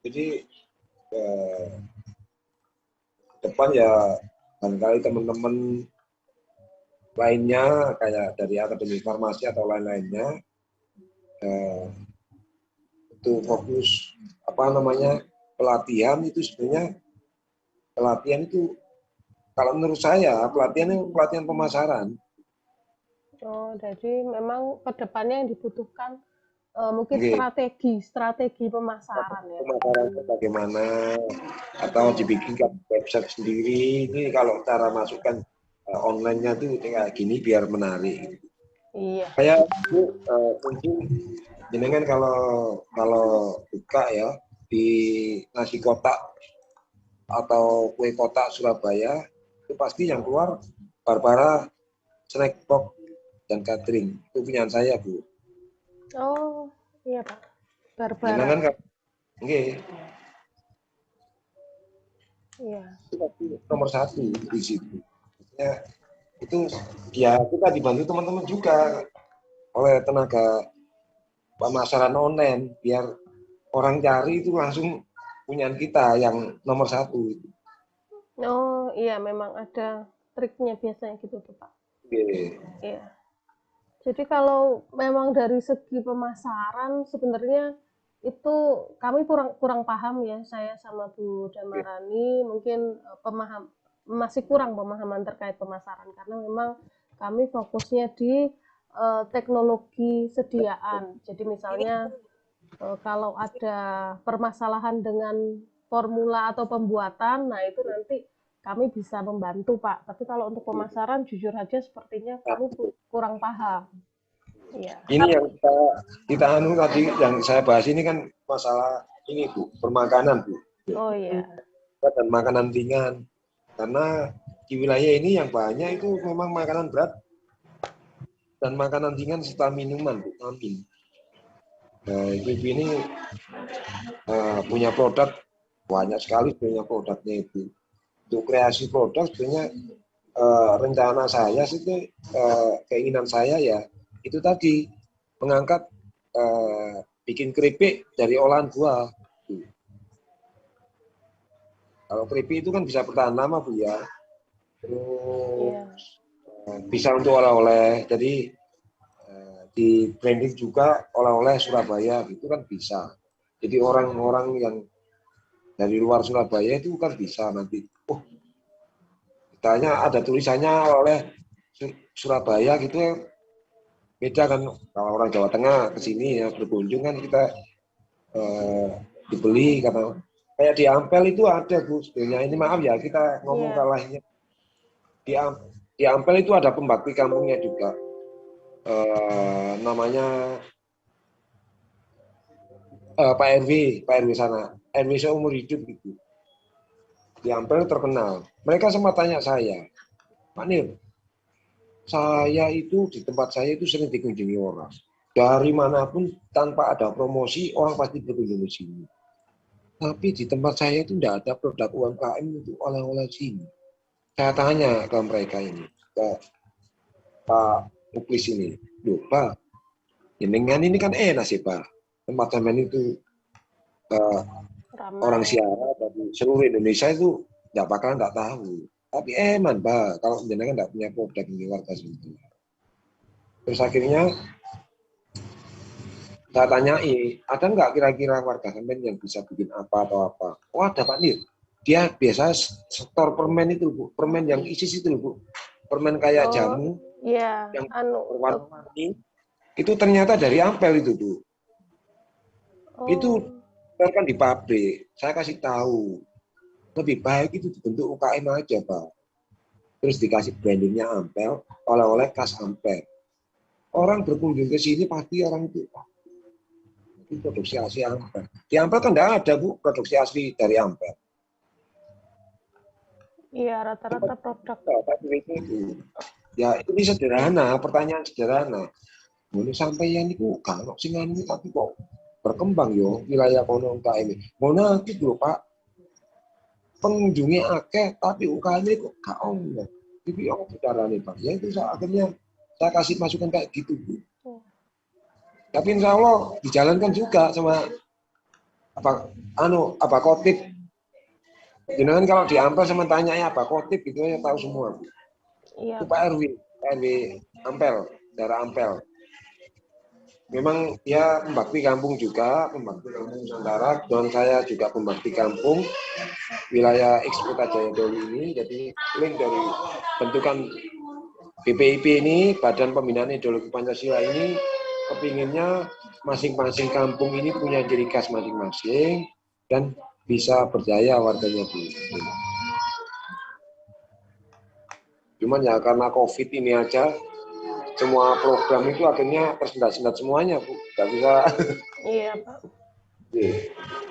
Jadi depan ya barangkali teman-teman lainnya kayak dari akademi farmasi atau lain-lainnya itu fokus pelatihan itu sebenarnya pelatihan itu kalau menurut saya pelatihan pemasaran. Oh, jadi memang kedepannya yang dibutuhkan mungkin strategi pemasaran ya. Pemasarannya bagaimana atau dibikinkan website sendiri. Ini kalau cara masukkan online-nya tuh kayak gini biar menarik. Iya. Kayak mungkin jenengan kalau buka ya di nasi kotak atau kue kotak Surabaya itu pasti yang keluar Barbara Snack Box dan catering itu punya saya Bu. Oh iya Pak. Barbara. Jangan kan? Oke. Iya. Itu pasti nomor 1 di situ. Ya, itu ya kita dibantu teman-teman juga oleh tenaga pemasaran online biar orang cari itu langsung punyaan kita yang nomor 1 itu. Oh iya memang ada triknya biasanya gitu tuh Pak. Iya. Jadi kalau memang dari segi pemasaran sebenarnya itu kami kurang paham ya saya sama Bu Damarani mungkin masih kurang pemahaman terkait pemasaran karena memang kami fokusnya di teknologi sediaan. Jadi misalnya kalau ada permasalahan dengan formula atau pembuatan, nah itu nanti kami bisa membantu Pak. Tapi kalau untuk pemasaran jujur aja sepertinya kami kurang paham. Ya. Ini yang kita tadi yang saya bahas ini kan masalah ini Bu, permakanan Bu. Oh iya. Dan makanan ringan. Karena di wilayah ini yang banyak itu memang makanan berat dan makanan ringan serta minuman Bu, amin. Nah, ibu ini punya produk banyak sekali punya produknya itu. Untuk kreasi produk sebenarnya rencana saya sih keinginan saya ya itu tadi mengangkat bikin keripik dari olahan buah. Kalau keripik itu kan bisa bertahan lama Bu ya. Terus bisa untuk oleh-oleh. Jadi di branding juga oleh-oleh Surabaya itu kan bisa. Jadi orang-orang yang dari luar Surabaya itu kan bisa nanti. Oh, ditanya ada tulisannya oleh Surabaya gitu ya. Beda kan kalau orang Jawa Tengah ke sini ya berkunjung kan kita dibeli karena kayak di Ampel itu ada Bu sebenarnya ini maaf ya kita ngomong salahnya di Ampel itu ada pembakti kampungnya juga namanya Pak RW sana RW seumur hidup gitu di Ampel terkenal mereka sempat tanya saya Pak Nir saya itu di tempat saya itu sering dikunjungi orang dari manapun tanpa ada promosi orang pasti berkunjung ke sini. Tapi di tempat saya itu tidak ada produk UMKM itu oleh-oleh sini. Saya tanya ke mereka ini, ke Pak Muklis ini, loh Pak, jenengan ini kan enak sih Pak. Tempat sampean itu orang siara dari seluruh Indonesia itu bakalan nggak tahu. Tapi eman, Pak, kalau jenengan nggak punya produk ini warga Sentul. Terus akhirnya saya tanyai, ada nggak kira-kira warga sampean yang bisa bikin apa atau apa? Oh ada Pak Nir. Dia biasa store permen itu, Bu. Permen yang isis itu, Bu. Permen kayak jamu Iya, yang anu warna-warni. Itu ternyata dari Ampel itu, Bu. Itu kan di pabrik. Saya kasih tahu. Lebih baik itu dibentuk UKM aja, Pak. Terus dikasih brandingnya Ampel, oleh-oleh khas Ampel. Orang berkunjung ke sini pasti orang itu, Pak, itu produksi asli Ampel. Di Ampel kan tidak ada, Bu, produksi asli dari Ampel. Iya, rata-rata produk. Ya, ini sederhana, pertanyaan sederhana. Ini sampai yang itu kalau sing anu tapi kok berkembang yo wilayah kono UKM. Mana gitu lho, Pak. Pengunjungnya akeh tapi UKM kok gak ono. Iki yo carane, Pak. Ya itu akhirnya saya kasih masukan kayak gitu, Bu. Tapi insya Allah dijalankan juga sama apa Kotip. Jangan kalau di Ampel sama tanyanya apa Kotip gitu ya tahu semua. Iya. Itu Pak RW Ampel, daerah Ampel. Memang dia pembakti kampung juga, pembakti kampung Nusantara, dan saya juga pembakti kampung wilayah Ekspota Jaya Doli ini. Jadi link dari bentukan BPIP ini, Badan Pembinaan Ideologi Pancasila ini, kepinginnya masing-masing kampung ini punya ciri khas masing-masing dan bisa berjaya warganya Bu. Cuman ya karena COVID ini aja, semua program itu akhirnya tersendat-sendat semuanya, Bu. Nggak bisa. Iya, Pak.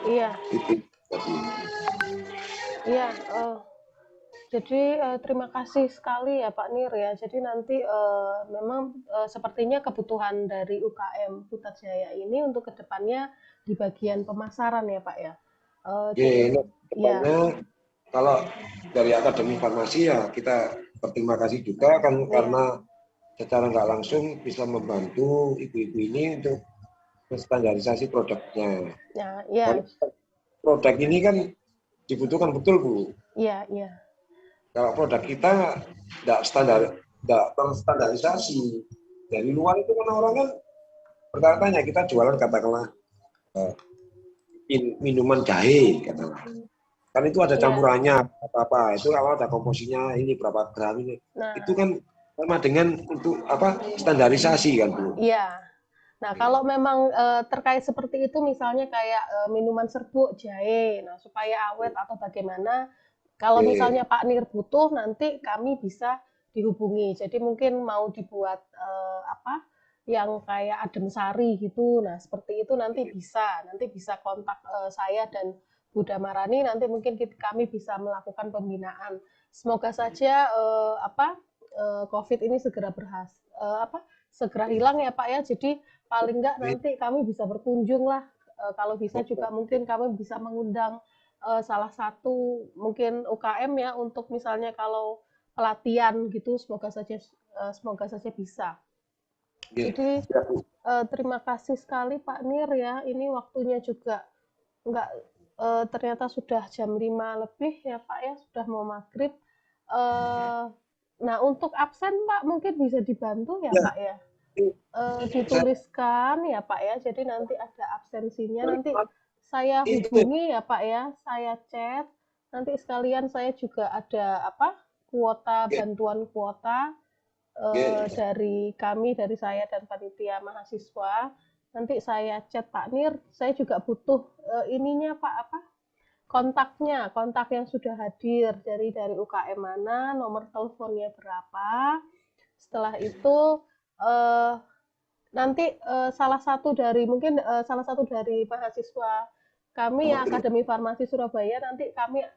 Iya. Iya. Jadi terima kasih sekali ya Pak Nir ya. Jadi nanti memang sepertinya kebutuhan dari UKM Putrajaya ini untuk kedepannya di bagian pemasaran ya Pak ya. Jadi, kedepannya kalau dari Akademi Farmasi ya kita berterima kasih juga kan karena secara nggak langsung bisa membantu ibu-ibu ini untuk standarisasi produknya. Ya, ya. Produk ini kan dibutuhkan betul, Bu. Iya, iya. Kalau produk kita nggak terstandarisasi. Dari luar itu kan orang kan bertanya kita jualan katakanlah minuman jahe katakanlah. Kan itu ada campurannya apa-apa. Itu kalau ada komposisinya ini berapa gram ini. Nah, itu kan sama dengan untuk apa standarisasi kan Bu. Iya. Nah kalau memang terkait seperti itu misalnya kayak minuman serbuk jahe, nah supaya awet atau bagaimana, kalau misalnya Pak Nir butuh nanti kami bisa dihubungi. Jadi mungkin mau dibuat apa yang kayak adem sari gitu. Nah seperti itu nanti bisa kontak saya dan Bu Damarani, nanti mungkin kami bisa melakukan pembinaan. Semoga saja COVID ini segera segera hilang ya Pak ya. Jadi paling enggak nanti kami bisa berkunjung lah. Kalau bisa juga mungkin kami bisa mengundang salah satu mungkin UKM ya untuk misalnya kalau pelatihan gitu. Semoga saja bisa. Jadi terima kasih sekali Pak Nir ya. Ini waktunya juga enggak ternyata sudah jam 5 lebih ya Pak ya, sudah mau maghrib. Nah untuk absen Pak mungkin bisa dibantu ya Pak ya, dituliskan ya Pak ya, jadi nanti ada absensinya, nanti saya hubungi ya Pak ya, saya chat, nanti sekalian saya juga ada kuota, bantuan kuota dari saya dan panitia mahasiswa, nanti saya chat Pak Nir, saya juga butuh ininya Pak kontak yang sudah hadir dari UKM mana, nomor teleponnya berapa. Setelah itu nanti salah satu dari mahasiswa kami yang Akademi Farmasi Surabaya, nanti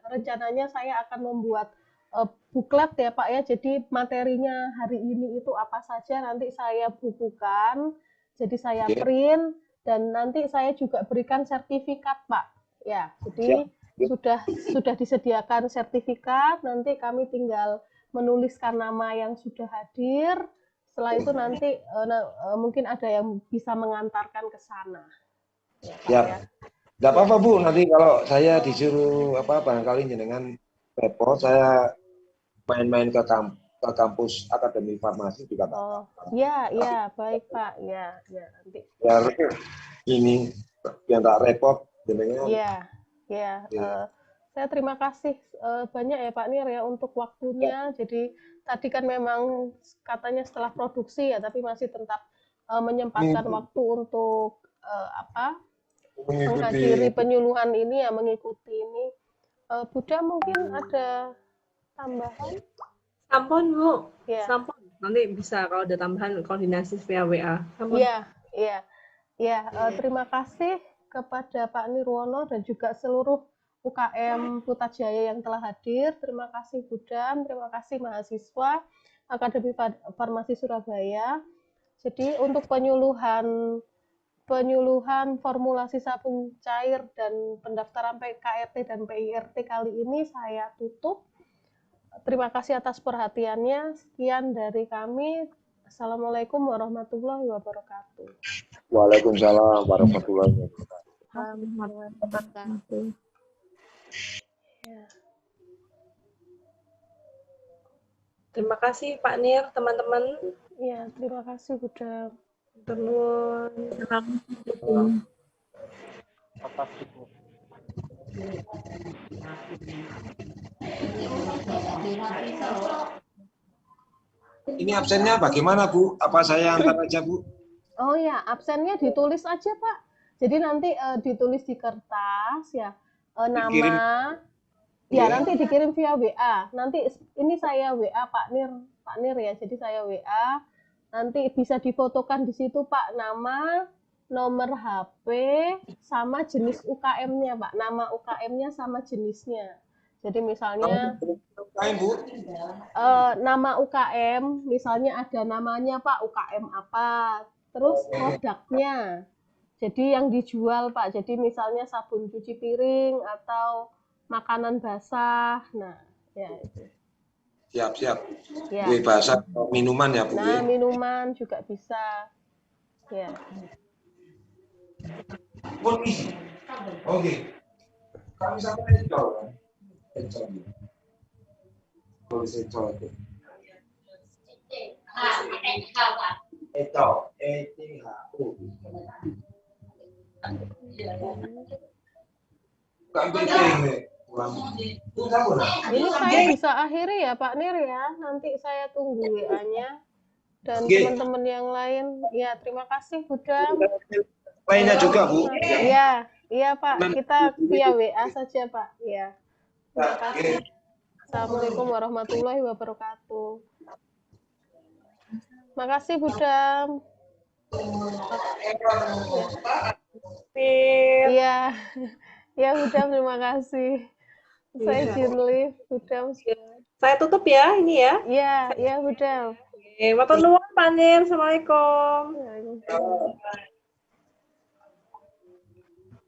rencananya saya akan membuat buklet ya Pak ya. Jadi materinya hari ini itu apa saja nanti saya bukukan, jadi saya print dan nanti saya juga berikan sertifikat Pak. Ya, jadi sudah disediakan sertifikat, nanti kami tinggal menuliskan nama yang sudah hadir. Setelah itu nanti mungkin ada yang bisa mengantarkan ke sana. Ya, nggak apa-apa Bu. Nanti kalau saya disuruh barangkali jenengan repot, saya main-main ke kampus Akademi Farmasi juga tak Oh, apa-apa. ya, baik Pak, ya, nanti. Biar ini biar tak repot, jadinya. Ya, saya terima kasih banyak ya Pak Nir ya untuk waktunya. Jadi tadi kan memang katanya setelah produksi ya, tapi masih tetap menyempatkan waktu untuk menghadiri penyuluhan ini ya, mengikuti ini. Buddha mungkin ada tambahan? Sampun, Bu. Ya. Sampun. Nanti bisa kalau ada tambahan koordinasi via WA. Sampun. Iya. Terima kasih kepada Pak Nirwono dan juga seluruh UKM Putrajaya yang telah hadir. Terima kasih Budam, terima kasih mahasiswa Akademi Farmasi Surabaya. Jadi untuk penyuluhan formulasi sabun cair dan pendaftaran KRT dan PIRT kali ini saya tutup. Terima kasih atas perhatiannya. Sekian dari kami. Assalamualaikum warahmatullahi wabarakatuh. Waalaikumsalam warahmatullahi Wabarakatuh. Terima kasih Pak Nir, teman-teman. Ya, terima kasih Buddha. Ini absennya bagaimana Bu? Apa saya antar aja Bu? Oh ya, absennya ditulis aja Pak. Jadi nanti ditulis di kertas ya, Dikirim. nama. Ya, nanti dikirim via WA. Nanti ini saya WA Pak Nir ya. Jadi saya WA. Nanti bisa difotokan di situ Pak, nama, nomor HP, sama jenis UKM-nya Pak. Nama UKM-nya sama jenisnya. Jadi misalnya nama UKM, misalnya ada namanya Pak, UKM apa, terus produknya. Jadi yang dijual Pak, jadi misalnya sabun cuci piring atau makanan basah. Nah, ya itu. Siap. Ya. Basah minuman ya Bu. Nah, minuman juga bisa. Ya. Oke. Kami sampai itu. Ini saya bisa akhiri ya Pak Nir ya. Nanti saya tunggu WA-nya dan teman-teman yang lain. Ya, terima kasih Buddha. Lainnya juga Bu. Iya Pak. Kita via WA saja Pak. Ya. Terima kasih. Assalamualaikum warahmatullahi wabarakatuh. Makasih Buddha. Iya. Ya Buddha, terima kasih. Saya izin live, Buddha. Saya tutup ya ini ya. Iya Buddha. Matur nuwun Pak Nir. Assalamualaikum. Waalaikumsalam.